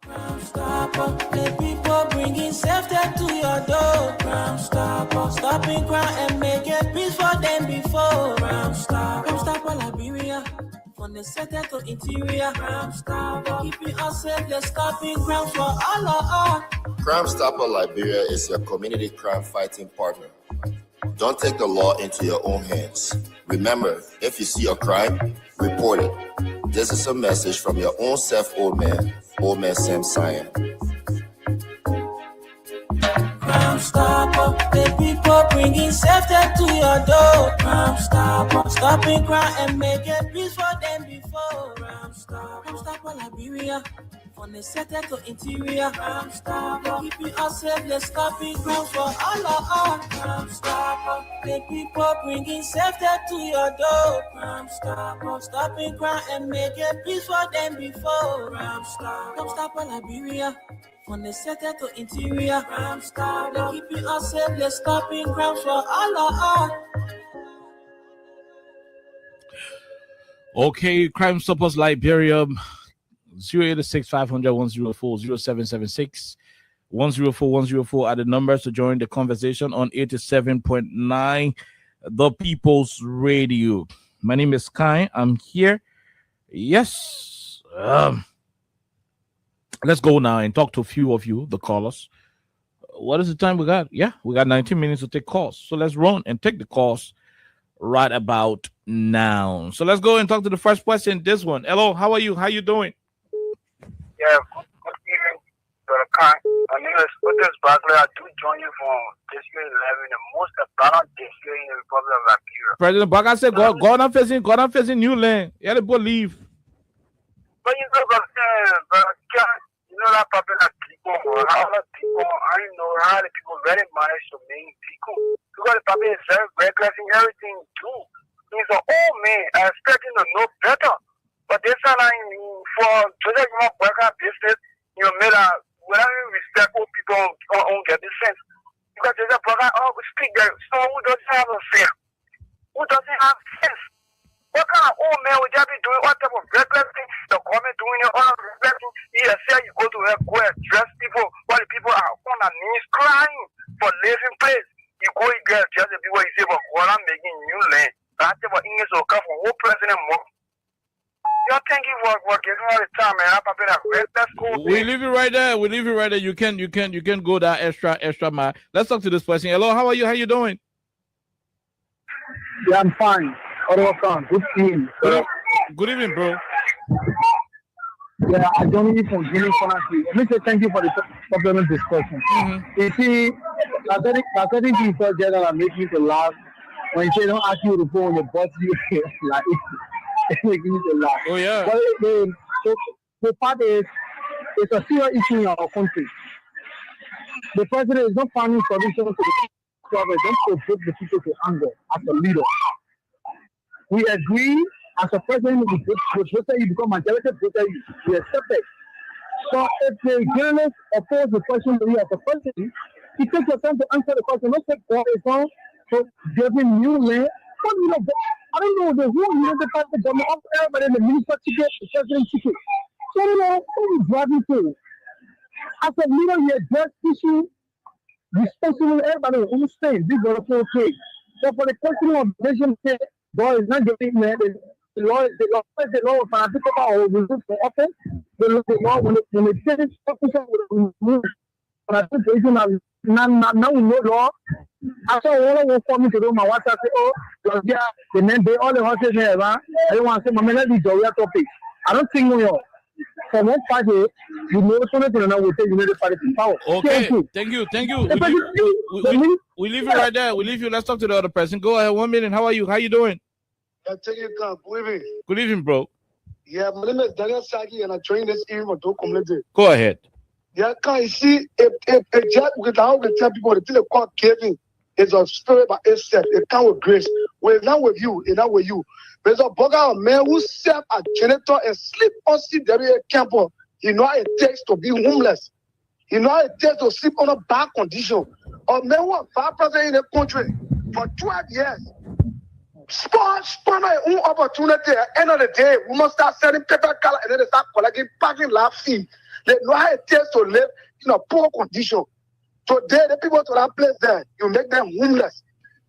The people bringing safety to your door. Crime Stopper, stopping crime and making peace for them before. Crime Stopper, Liberia. From the center to interior. Crime Stopper, keeping us safe. They're stopping crimes for all of us. Crime Stopper Liberia is your community crime fighting partner. Don't take the law into your own hands. Remember, if you see a crime, report it. This is a message from your own self, Old Man Sam Cyan. Crime Stopper, the people bringing safety to your door. Crime Stopper, stopping crime and making peace for them before. Crime Stopper, Liberia. From the center to interior. Crime Stopper, keeping us safe. They're stopping crimes for all of us. Crime Stopper, the people bringing safety to your door. Crime Stopper, stopping crime and making peace for them before. Crime Stopper, Liberia. From the center to interior. Crime Stopper, keeping us safe. They're stopping crimes for all of us. Okay, Crime Stoppers Liberia. 086 500 104 0776 104 104 are the numbers to join the conversation on 87.9 The People's Radio. My name is Kai. I'm here. Yes. Let's go now and talk to a few of you, the callers. What is the time we got? Yeah, we got 19 minutes to take calls. So let's run and take the calls right about now. So let's go and talk to the first person. This one. Hello, how are you? How you doing? Yeah, good evening, Brother Khan. My name is Otis Barkley. I do join you from District 11, the most abandoned district in the Republic of Liberia. President Baga said, go on facing new land. You had to leave. But you know, you know that problem that people, how the people, I know how the people very manage to make people. Because the problem is very reckless in everything too. He's an old man. I expect him to know better. But this time, for Joseph Worker business, you know, without respect old people don't get this sense. Because Joseph Worker, speak there. So who doesn't have a fear? Who doesn't have sense? What kind of old man would you be doing? What type of reckless thing? The government doing it, all reckless thing. He say you go to help, go address people, while the people are on their knees crying for living place. You go, you get just the people, you say, but what I'm making new land. That's what English will come from whole president more. Yo, thank you for giving all the time, man. That's cool. We leave it right there. We leave it right there. You can go that extra mile. Let's talk to this person. Hello, how are you? How you doing? Yeah, I'm fine. Welcome. Good evening. Good evening, bro. Yeah, I don't need from Guinea Conakry. Let me say thank you for the supplement discussion. You see, certain people that make me to laugh when you say don't ask you to go on your butt, you like it makes me to laugh. Oh yeah. But the part is, it's a serious issue in our country. The president is not finding solutions to the problem. Don't provoke the people to anger as a leader. We agree as a president, you become majority voter, we accept it. So if the journalist oppose the question to you as a president, he takes your time to answer the question. Not say God is on, so giving new land. I don't know the whole the part of the government, everybody in the minister ticket, the president ticket. So you know, who is driving to? As a leader, you address issue responsibly. Everybody will understand this is okay. So for the question of the nation, God is not giving man. The law of financial power will remove for office. The law when it says officer will remove now we know law. After all will come into room, my wife say, oh, yeah, the men they all the horses here, I don't want to say my man is the topic. I don't think we are. For one party, you know something now we take the party to power. Okay, thank you. We leave you right there. We leave you. Let's talk to the other person. Go ahead, 1 minute. How are you? How you doing? Yeah, thank you, God. Good evening. Good evening, bro. Yeah, my name is Daniel Sagi, and I joined this evening for the community. Go ahead. Yeah, can you see if just without the tell people until the court giving is a spirit by itself, it come with grace. When it's not with you, it's not with you. There's a bugger man who serve a janitor and sleep on sleep there camper. He know how it takes to be homeless. He know how it takes to sleep on a bad condition. A man who was 5% in the country for 12 years. Spawn my own opportunity. At the end of the day, we must start selling paper color and then they start collecting parking lot fee. They know how it takes to live in a poor condition. Today, the people to that place there, you make them homeless.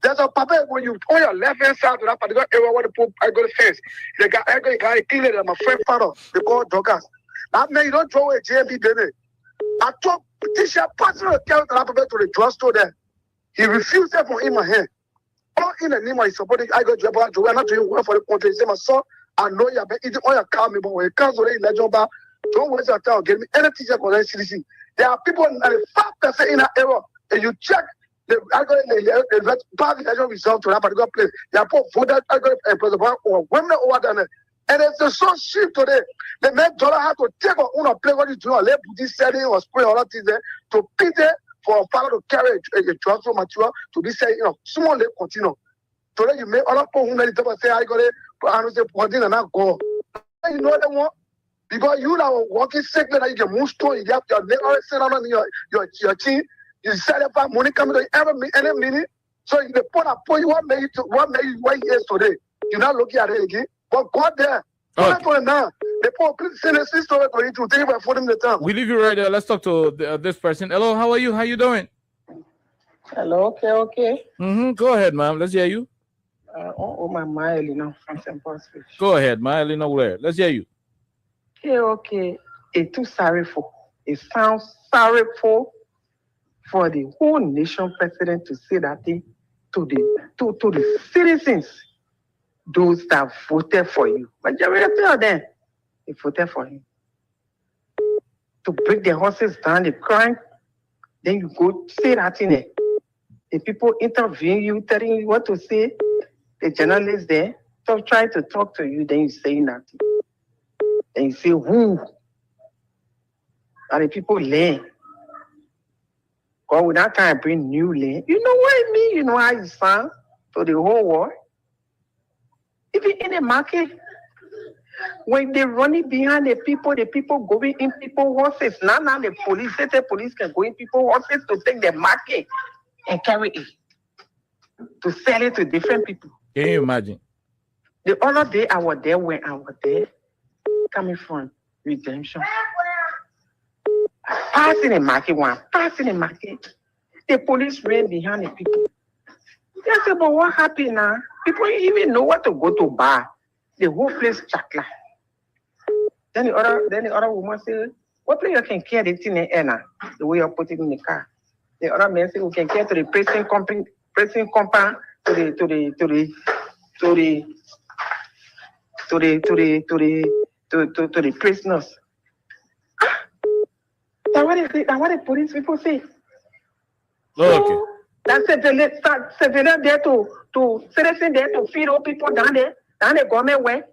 There's a papa when you on your left hand side to that particular area where the poor I go to fence. They got clean it. My friend father, they call doggers. That man, you don't throw away JMP baby. I took teacher personal carry to that papa to the drugstore there. He refused that from in my hand. All in the name of his supporting, I got job. We are not doing well for the country. He said, my son, I know you have been eating all your cow, but when it comes to the legend bar, don't waste your time. Get me any teacher for the CDC. There are people 95% in that area, and you check the bad election result to that particular place. They are put voted president or women over there. And it's so cheap today. They make dollar have to take on a play what you do, or let this setting or spray all that things there to pay there for a father to carry a transfer material to be saying, small they continue. Today you make all of people who say, I got it, I don't say, and not go. You know they want. Because you are walking sickly that you can move stone, you have your leg already set on your chin, you set up money coming to any minute. So the point I put you what made you where he is today. You're not looking at it again. But God there. Now. The poor send a story for you to think about for them the time. We leave you right there. Let's talk to this person. Hello, how are you? How you doing? Hello, okay. Go ahead, ma'am. Let's hear you. My Myelina from St. Paul's Fish. Go ahead, Myelina. Where? Let's hear you. Okay. It's too sorrowful. It sounds sorrowful for the whole nation president to say that thing to the citizens, those that voted for you. Majority of them, they voted for him. To break the horses down, the crime, then you go say that in there. The people interviewing you, telling you what to say, the journalists there, so trying to talk to you, then you say nothing. Then you say, who? And the people learn. Because without time, bring new land. You know what I mean? You know how it sounds to the whole world. Even in the market, when they running behind the people going in people's horses. Now the police, the police can go in people's horses to take the market and carry it. To sell it to different people. Can you imagine? The other day I was there when I was there, coming from Redemption. Passing the market, the police ran behind the people. They said, but what happened now? People didn't even know what to go to buy. The whole place chocolate. Then the other woman said, what place you can carry the thing in air now? The way you put it in the car. The other man said, we can carry to the pressing compound to the prisoners. That's what the police people say. Okay. So, that's civilian there to citizen there to feed all people down the government way.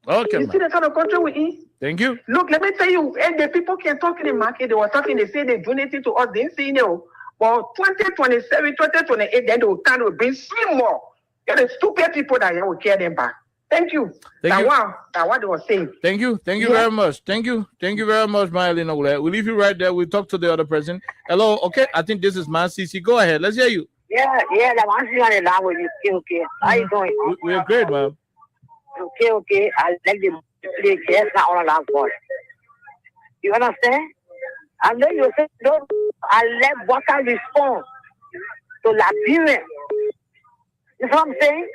Okay. You see the kind of country we in? Thank you. Look, let me tell you, and the people can talk in the market. They were talking, they say they donated to us, they didn't see no. But 2027, 2028, then they will kind of bring some more. They're the stupid people that will carry them back. Thank you. That's what they were saying. Thank you very much. Thank you very much, Myelina. We'll leave you right there. We'll talk to the other person. Hello, okay. I think this is Man CC. Go ahead. Let's hear you. Yeah, the one thing on the line with you. Okay. How you doing? We're great, ma'am. Okay. I like the play chess, not on the line for it. You understand? And then you say, no, I let Waka respond to Liberia. You know what I'm saying?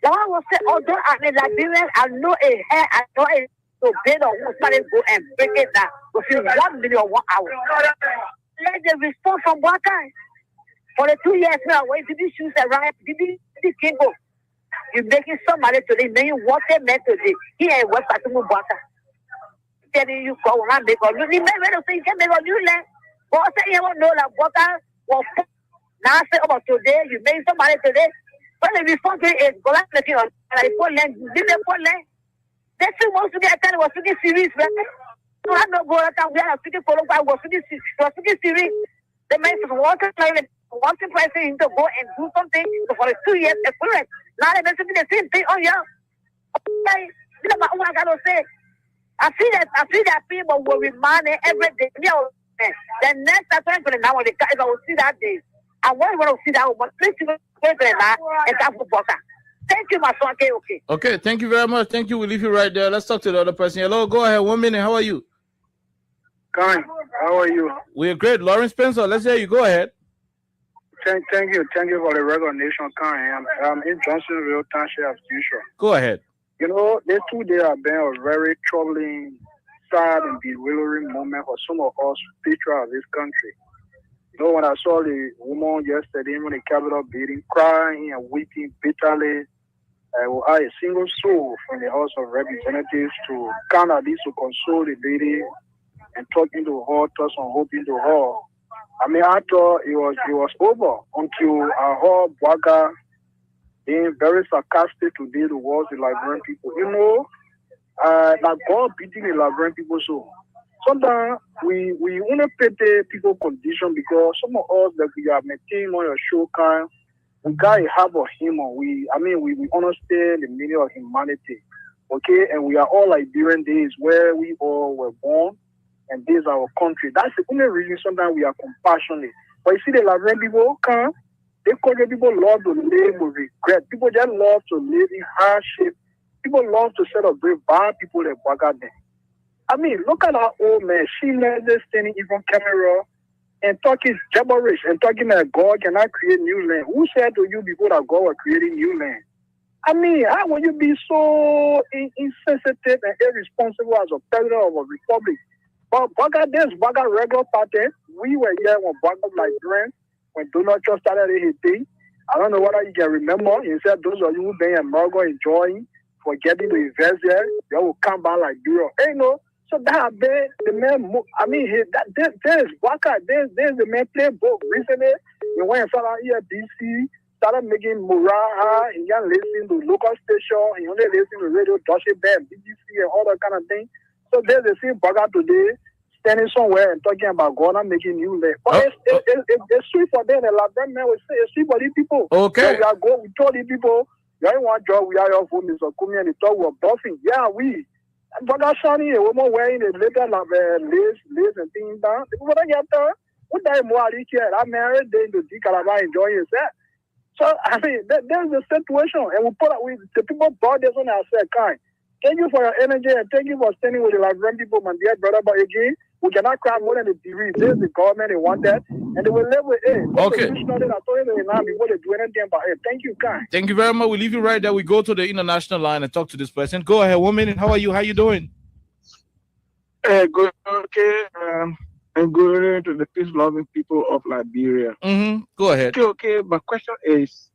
The one will say, although I'm a Liberian, I know a hair, I know a to bed or who started go and break it down within 1 million 1 hour. Let them respond from Waka. For the 2 years now, when did these shoes arrive? Did this king go? You're making somebody today, then you want them today. Here in West Atumu Waka. Telling you, go around, make a new land. You can make a new land. But I say, you don't know that Waka will now say about today, you made somebody today. When they respond to it, go out looking on the poor land, leave the poor land. They still want to get a kind of speaking series, man. So I don't go that we are speaking for I was speaking series. The man is wanting president to go and do something for the 2 years experience. Now they're doing the same thing. Oh yeah. Okay. You know what I gotta say. I see that people will remind every day. The next time for now, if I will see that day, I want to see that one. Please and that for Thank you, my son. Okay. Okay, thank you very much. Thank you. We'll leave you right there. Let's talk to the other person. Hello, go ahead. 1 minute. How are you? Khan, how are you? We're great. Lawrence Spencer, let's hear you. Go ahead. Thank you for the recognition, Khan. I'm in Johnsonville Township as usual. Go ahead. You know, these 2 days have been a very troubling, sad, and bewildering moment for some of us patriots of this country. You know, when I saw the woman yesterday in the Capitol building crying and weeping bitterly, I had a single soul from the House of Representatives to come at least to console the lady and talking to her, toss some hope into her. I mean, I thought it was over until I heard Bwaga being very sarcastic today towards the Liberian people. You know, like God beating the Liberian people so. Sometimes we want to pity people condition because some of us that we are maintaining on your show kind, we got a heart of humor. We understand the meaning of humanity. Okay, and we are all Liberian days where we all were born. And this is our country. That's the only reason sometimes we are compassionate. But you see, the Liberian people come, they call the people love to live with regret. People just love to live in hardship. People love to celebrate bad people like Bwaga them. I mean, look at our old man. She led this standing in front of camera and talking gibberish and talking that God cannot create new land. Who said to you before that God was creating new land? I mean, how will you be so insensitive and irresponsible as a president of a republic? But Bwaga regular party, we were here when Bwaga Liberian, when Donald Trump started his thing. I don't know whether you can remember. He said those of you who been in America enjoying, forgetting to invest there, they will come back like Europe. Hey, no. So that the man, I mean, there's Bwaga, there's the man play book. Recently, he went and started here at DC, started making Muraha, he can't listen to local station, he only listen to radio, Deutsche Bank, BBC, and all that kind of thing. So there's the same Bwaga today, standing somewhere and talking about God and making new land. But it's sweet for them. The Liberian man will say it's sweet for these people. Okay. So we told these people, you ain't one job, we are your home, Mr. Kumi, and they thought we were buffing. Yeah, we. Bwaga Shani, a woman wearing a leather lace and things down. The people don't get there. What day more are here? I'm married, they in the Calabar enjoying yourself. So, I mean, there's the situation. And the people brought this on our side, kind. Thank you for your energy and thank you for standing with the Liberian people, my dear brother. But again, we cannot cry more than the TV. There's the government, they want that. And they will live with it. Okay. Before they do anything about it. Thank you, Kai. Thank you very much. We leave you right there. We go to the international line and talk to this person. Go ahead. 1 minute. How are you? How you doing? Good. Okay. And good to the peace-loving people of Liberia. Go ahead. Okay. My question is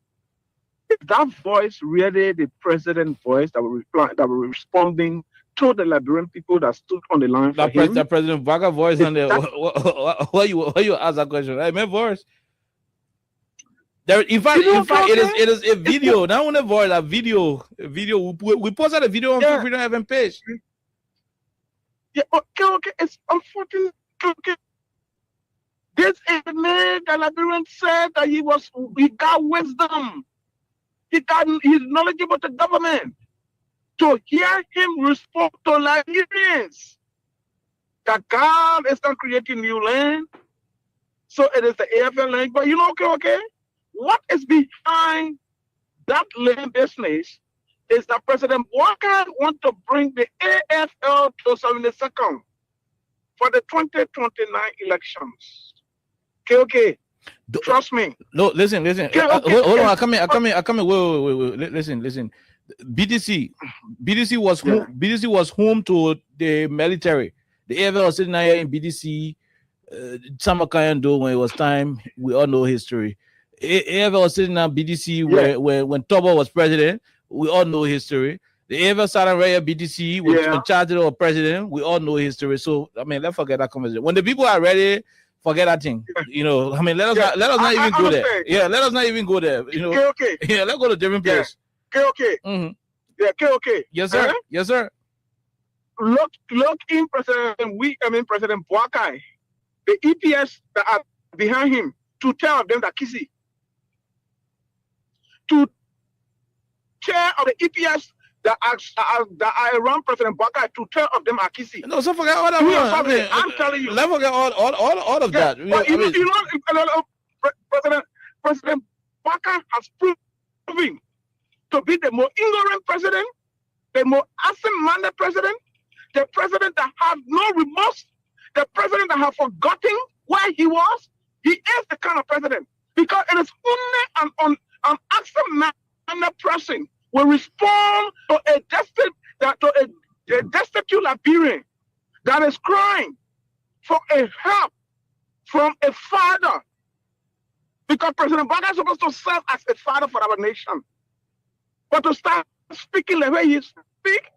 that voice really the president's voice that will responding to the Liberian people that stood on the line for him? The President Bwaga voice and why you ask that question? Right, my voice. There, in fact, it is a video. Not only voice, a video. We posted a video on Freedom FM page. Yeah, okay. It's unfortunate. Okay. This is the man that Liberian said that he got wisdom. He's knowledgeable to government. To hear him respond to Liberians that God is not creating new land, so it is the AFL land. But you know, okay, what is behind that land business is that President Bwaga wants to bring the AFL to 72nd for the 2029 elections. Okay. Trust me. No, listen. Okay. Hold on. I come in. Wait. Listen. BDC was home to the military. The AFL was sitting here in BDC. Samakayando when it was time. We all know history. AFL was sitting on BDC when Tobo was president. We all know history. The AFL started right at BDC when Charter was president. We all know history. So I mean, let's forget that conversation. When the people are ready, forget that thing. You know, I mean, let us not even go there. Yeah, let us not even go there. You know, okay. Yeah, let's go to a different place. Okay. Mm-hmm. Yeah, okay. Yes, sir. Yes, sir. look in President Boakai, the EPS that are behind him, to 10 of them that kissy. To chair of the EPS that are around President Boakai, to 10 of them are kissy. No, so forget all that. I'm telling you. Let's forget all of that. But President Boakai has proven to be the more ignorant president, the more absent-minded president, the president that has no remorse, the president that has forgotten where he was. He is the kind of president, because it is only an absent-minded person will respond to a destitute Liberian that is crying for a help from a father, because President Boakai is supposed to serve as a father for our nation. But to start speaking the way he speaks,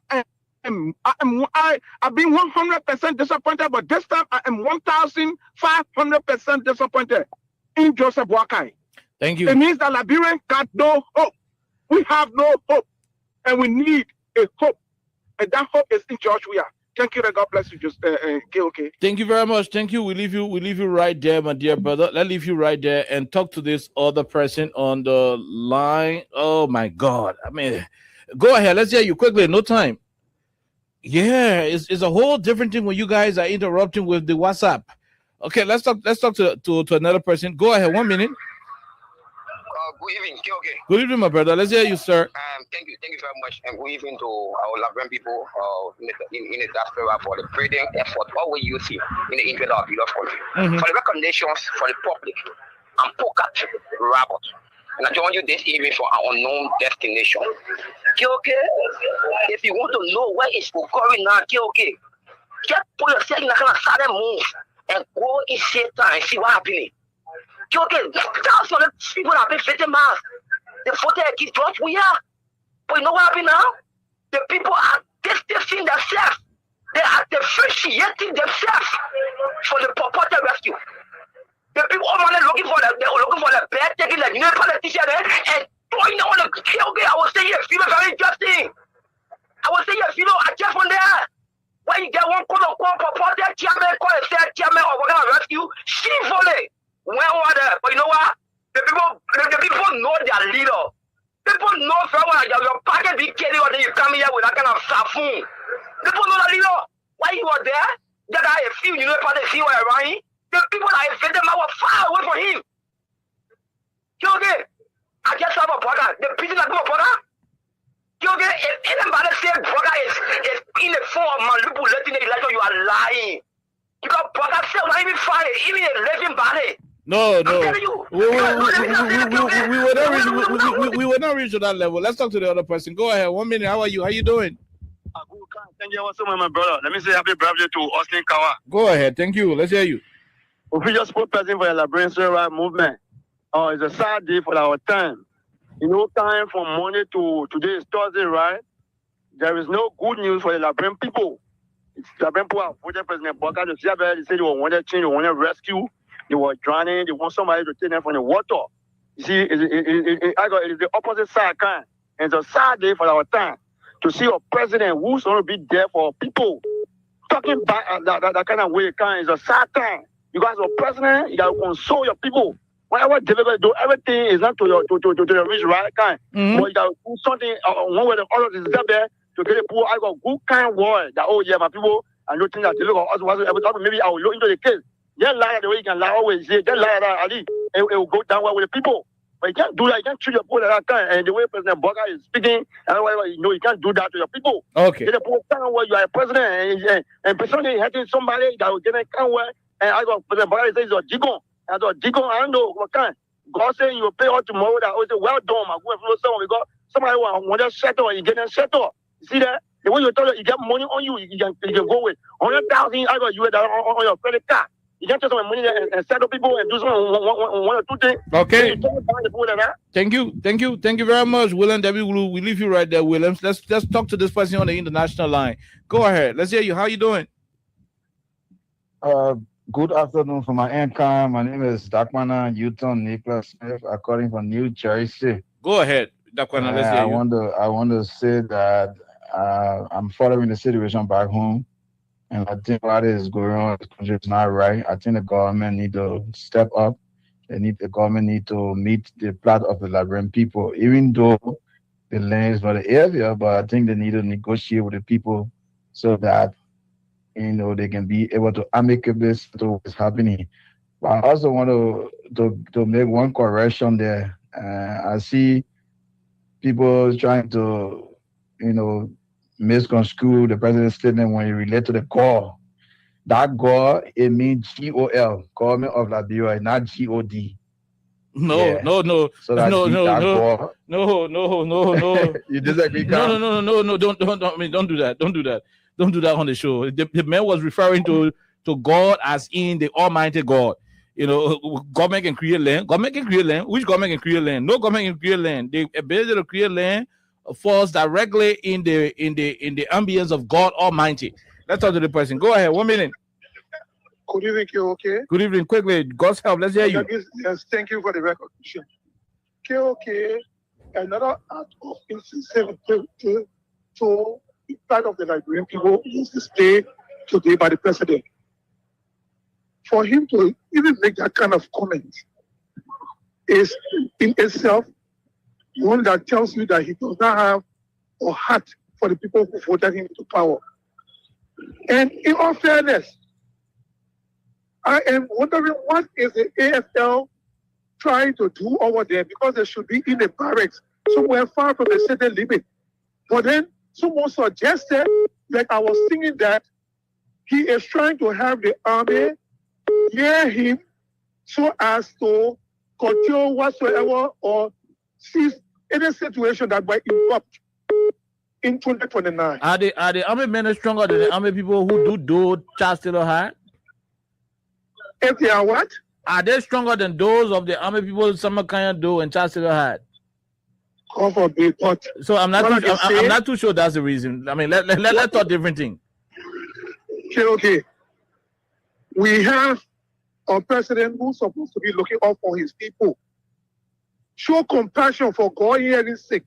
I've been 100% disappointed, but this time I am 1,500% disappointed in Joseph Boakai. Thank you. It means that Liberians got no hope. We have no hope, and we need a hope, and that hope is in George Weah. Thank you, and God bless you. Okay. Thank you very much. Thank you. We leave you right there, my dear brother. Let's leave you right there and talk to this other person on the line. Oh my God! I mean, go ahead. Let's hear you quickly. No time. Yeah, it's a whole different thing when you guys are interrupting with the WhatsApp. Okay, let's talk to another person. Go ahead. 1 minute. Good evening, okay. Good evening, my brother. Let's hear you, sir. Thank you very much, and good evening to our Liberian people in the diaspora for the breeding effort, all we use here in the interest of the country. For the recommendations for the public, I'm Pocat Robert, and I join you this evening for our unknown destination. Okay, if you want to know where it's going now, okay, just put yourself in a kind of sudden move and go in Satan and see what happening. Okay, thousands of people have been victimized. They voted against George Weah. But you know what happened now? The people are distancing themselves. They are differentiating themselves for the purported rescue. The people all looking for the bed, taking the new politician and throwing on the okay, I was saying you feel very interesting. I was saying you know I just went there. When you get one quote-unquote purported chairman, call it chairman or whatever rescue, shamefully. But you know what? The people know their leader. People know very well your packet be carried or then you come here with that kind of safoon. People know the leader. Why you were there? That I feel you know about the see where around. The people that invented him were far away from him. Okay, I just have a brother. The people that go brother. Okay, if anybody say brother is in the form of manipulating the election, you are lying. Because brother said not even find it, even a living body. No. We will not reach to that level. Let's talk to the other person. Go ahead. 1 minute. How are you? How you doing? Thank you so much, my brother. Let me say happy birthday to Austin Kawa. Go ahead. Thank you. Let's hear you. We just put person for the Liberian Civil Rights Movement. It's a sad day for our time. You know, time from Monday to today is Thursday, right? There is no good news for the Liberian people. It's Liberian people have voted President Boakai. They said they wanted change, they wanted rescue. They were drowning. They want somebody to take them from the water. You see, it is the opposite side kind. And it's a sad day for our time to see a president who's going to be there for people. Talking back that kind of way, kind is a sad time. You guys are president, you got to console your people. Whatever difficult do, everything is not to your rich right kind. But you got to do something one way or the other is there to get the poor. I got good kind word that, oh yeah, my people, I don't think that they look at us, maybe I will look into the case. Just lie the way you can lie always. Just lie that Ali, it will go down well with the people. But you can't do that. You can't treat your people like that kind. And the way President Boakai is speaking, you can't do that to your people. Okay. The people can't where you are a president and personally hitting somebody that will get a can where and I got President Boakai says you're Digon. I thought Digon, I don't know what kind. God saying you will pay all tomorrow. That was well done. I go and follow someone because somebody want to settle, you get them settled. You see that? The way you tell you get money on you, you can go with 100,000. I got you on your credit card. You can't take some money and settle people and do some one or two things. Okay. Thank you very much, William W. We leave you right there, William. Let's talk to this person on the international line. Go ahead. Let's hear you. How you doing? Good afternoon from my anchor. My name is Dakwana Newton Nicholas Smith, according from New Jersey. Go ahead, Dakwana. Let's hear you. I want to say that I'm following the situation back home, and I think what is going on in the country is not right. I think the government need to step up. The government need to meet the plight of the Liberian people, even though the land is for the area, but I think they need to negotiate with the people so that they can be able to amicably settle what's happening. But I also want to make one correction there. I see people trying to, misconstrue the president's statement when he relate to the call. That GOL, it means GOL, Government of Liberia, not GOD. No. So that's no. You disagree? No. Don't do that. Don't do that on the show. The man was referring to God as in the Almighty God. Government can create land. Government can create land. Which government can create land? No government can create land. The ability to create land falls directly in the ambience of God Almighty. Let's talk to the person. Go ahead. 1 minute. Good evening, KOK. Good evening. Quickly, God's help. Let's hear you. Yes, thank you for the recognition. KOK, another act of insincerity to the part of the Liberian people is displayed today by the president. For him to even make that kind of comment is in itself one that tells you that he does not have a heart for the people who voted him into power. And in all fairness, I am wondering what is the AFL trying to do over there, because they should be in a barracks somewhere far from the city limit. But then someone suggested, like I was thinking, that he is trying to have the army near him so as to control whatsoever or seize any situation that might erupt in 2029. Are the army men stronger than the army people who do Charles Taylor High? If they are what? Are they stronger than those of the army people Summer Kanya do and Charles Taylor High? So I'm not too sure that's the reason. I mean, let's talk different thing. Okay. We have a president who's supposed to be looking out for his people. Show compassion for God hearing's sake.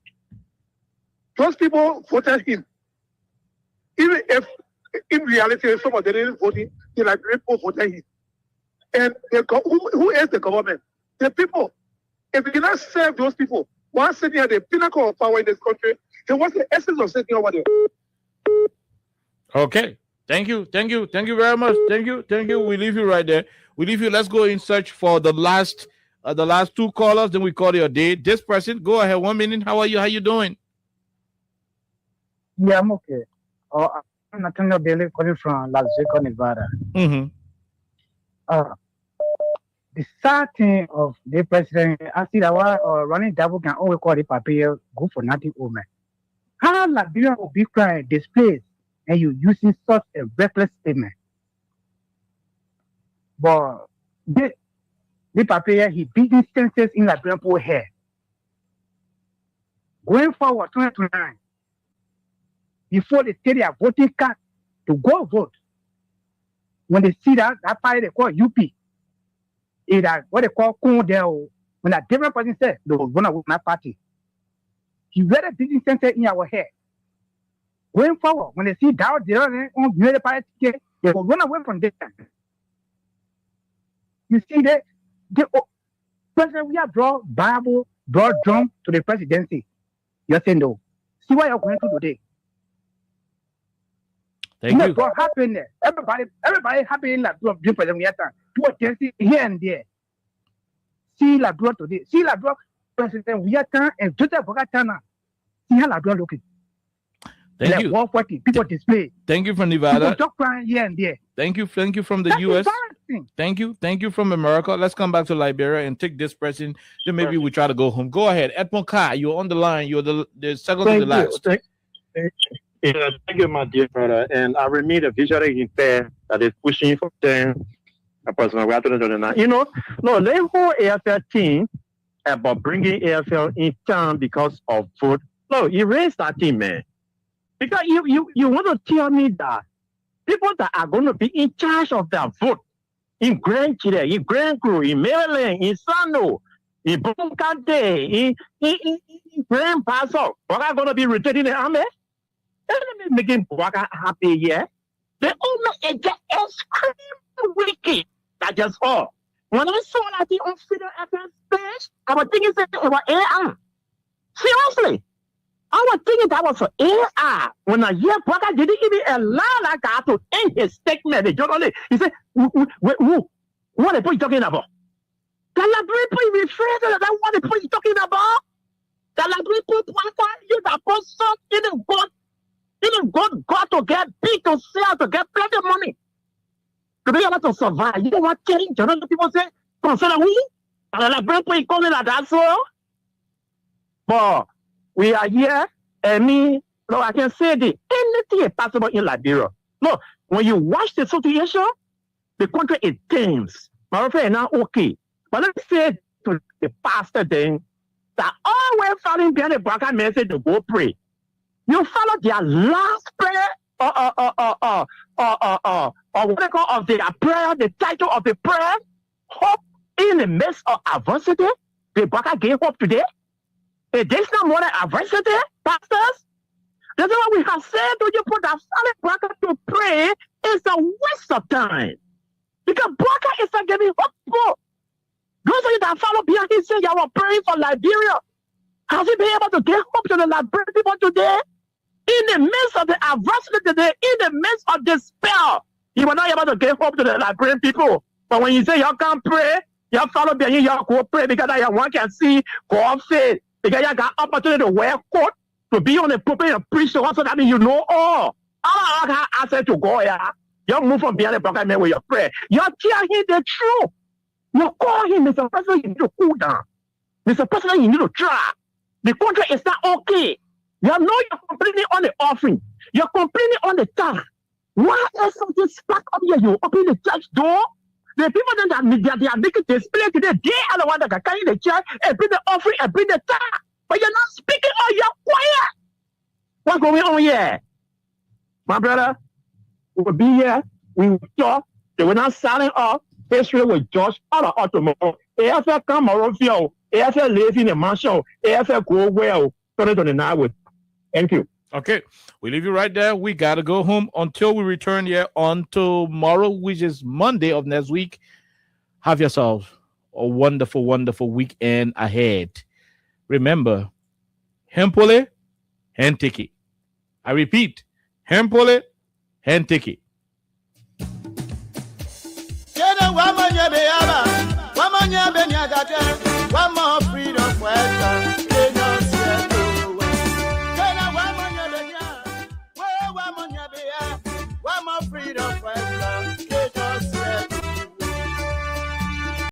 Those people voted him. Even if in reality some of them didn't vote him, the Liberian people voted him. And who is the government? The people. If we cannot serve those people, while sitting at the pinnacle of power in this country, then what's the essence of sitting over there? Okay. Thank you very much. Thank you. We leave you right there. We leave you. Let's go in search for the last two callers. Then we call your day. This person, go ahead. 1 minute. How are you? How you doing? Yeah, I'm okay. I'm Nathaniel Bailey calling from Las Vegas, Nevada. Mm-hmm. The sad thing of the president, I see that running double can always call the papier go for nothing woman. How Liberia will be crying displaced and you using such a reckless statement? But the papier, he beat instances in Liberian poor hair. Going forward, 2029, before they take their voting card to go vote, when they see that party they call UP, is that what they call Condell, when a different person said they will run away from that party. He read a business center in our head. Going forward, when they see Dow on the party, they will run away from them. You see that the president we have brought Bible, brought drum to the presidency. You're saying no. See what you're going through today. Thank you. What happened there? Everybody happy in Labrador during president we have time. Do a here and there. See Labrador today. See Labrador president we have time and Joseph Bogatana. See how Labrador looking. Thank you. People display. Thank you from Nevada. People talk crying here and there. Thank you from the That's US. embarrassing. Thank you from America. Let's come back to Liberia and take this person. Then maybe we try to go home. Go ahead. Edmond Kai, you're on the line. You're the second to the last. Yeah, thank you, my dear brother. And I remain a visually impaired that is pushing for them. You know, no, the whole AFL team about bringing AFL in town because of vote. No, erase that team, man. Because you want to tell me that people that are going to be in charge of their vote in Grand Chile, in Grand Crew, in Maryland, in Sano, in Bunkante, in Grand Paso, are going to be retained in the army? enemy making Bwaka happy here. The owner is just extremely wicked. That's just all. When I saw that on Freedom FM page, I was thinking it was AI. Seriously. I was thinking that was for AI. When I hear Bwaka didn't even allow that guy to end his statement. The journalist, he said, what are you talking about? The library people refer to that what the police talking about. The library people you the person didn't got to get big to sell to get plenty of money. To be able to survive. You know what change? You know what people say? Consider we? And the library people calling like that so. But we are here and me, no, I can say that anything is possible in Liberia. No, when you watch the situation, the country is tense. My friend now okay. But let's say to the pastor then that always following behind the Bwaka message to go pray. You follow their last prayer or what they call of their prayer, the title of the prayer, hope in the midst of adversity. The Bwaka gave hope today. There's no more than adversity, pastors. That's why we have said when you put a solid Bwaka to pray, it's a waste of time. Because Bwaka is not giving hope. Those of you that follow behind him say you are praying for Liberia. Has he been able to get hope to the Liberian people today? In the midst of the adversity today, in the midst of despair, you were not able to get hope to the Liberian people. But when you say you can't pray, you follow behind him, you go pray because one can see God's faith. Because you got opportunity to wear coat, to be on the pulpit and preach to us, so that means you know all. I got access to go here. You move from behind the program with your prayer. You tell him the truth. You call him, Mr. President, you need to cool down. Mr. President, you need to try. The country is not okay. You know you're complaining on the offering. You're complaining on the tithe. Why is something stuck up here? You open the church door. The people that they are making display today, they are the ones that are carrying the church and bring the offering and bring the tithe. But you're not speaking or you're quiet. What's going on here? My brother, we will be here. We will talk. They will not sign off. History will judge all of us tomorrow. AFL come around here. AFL live in a mansion. AFL go well. 2029. Thank you. Okay, we leave you right there. We got to go home until we return here on tomorrow, which is Monday of next week. Have yourselves a wonderful, wonderful weekend ahead. Remember, Hempole, Hentiki. I repeat, Hempole, Hentiki. Wamanya be yaba, wamanya be nyagate, wamo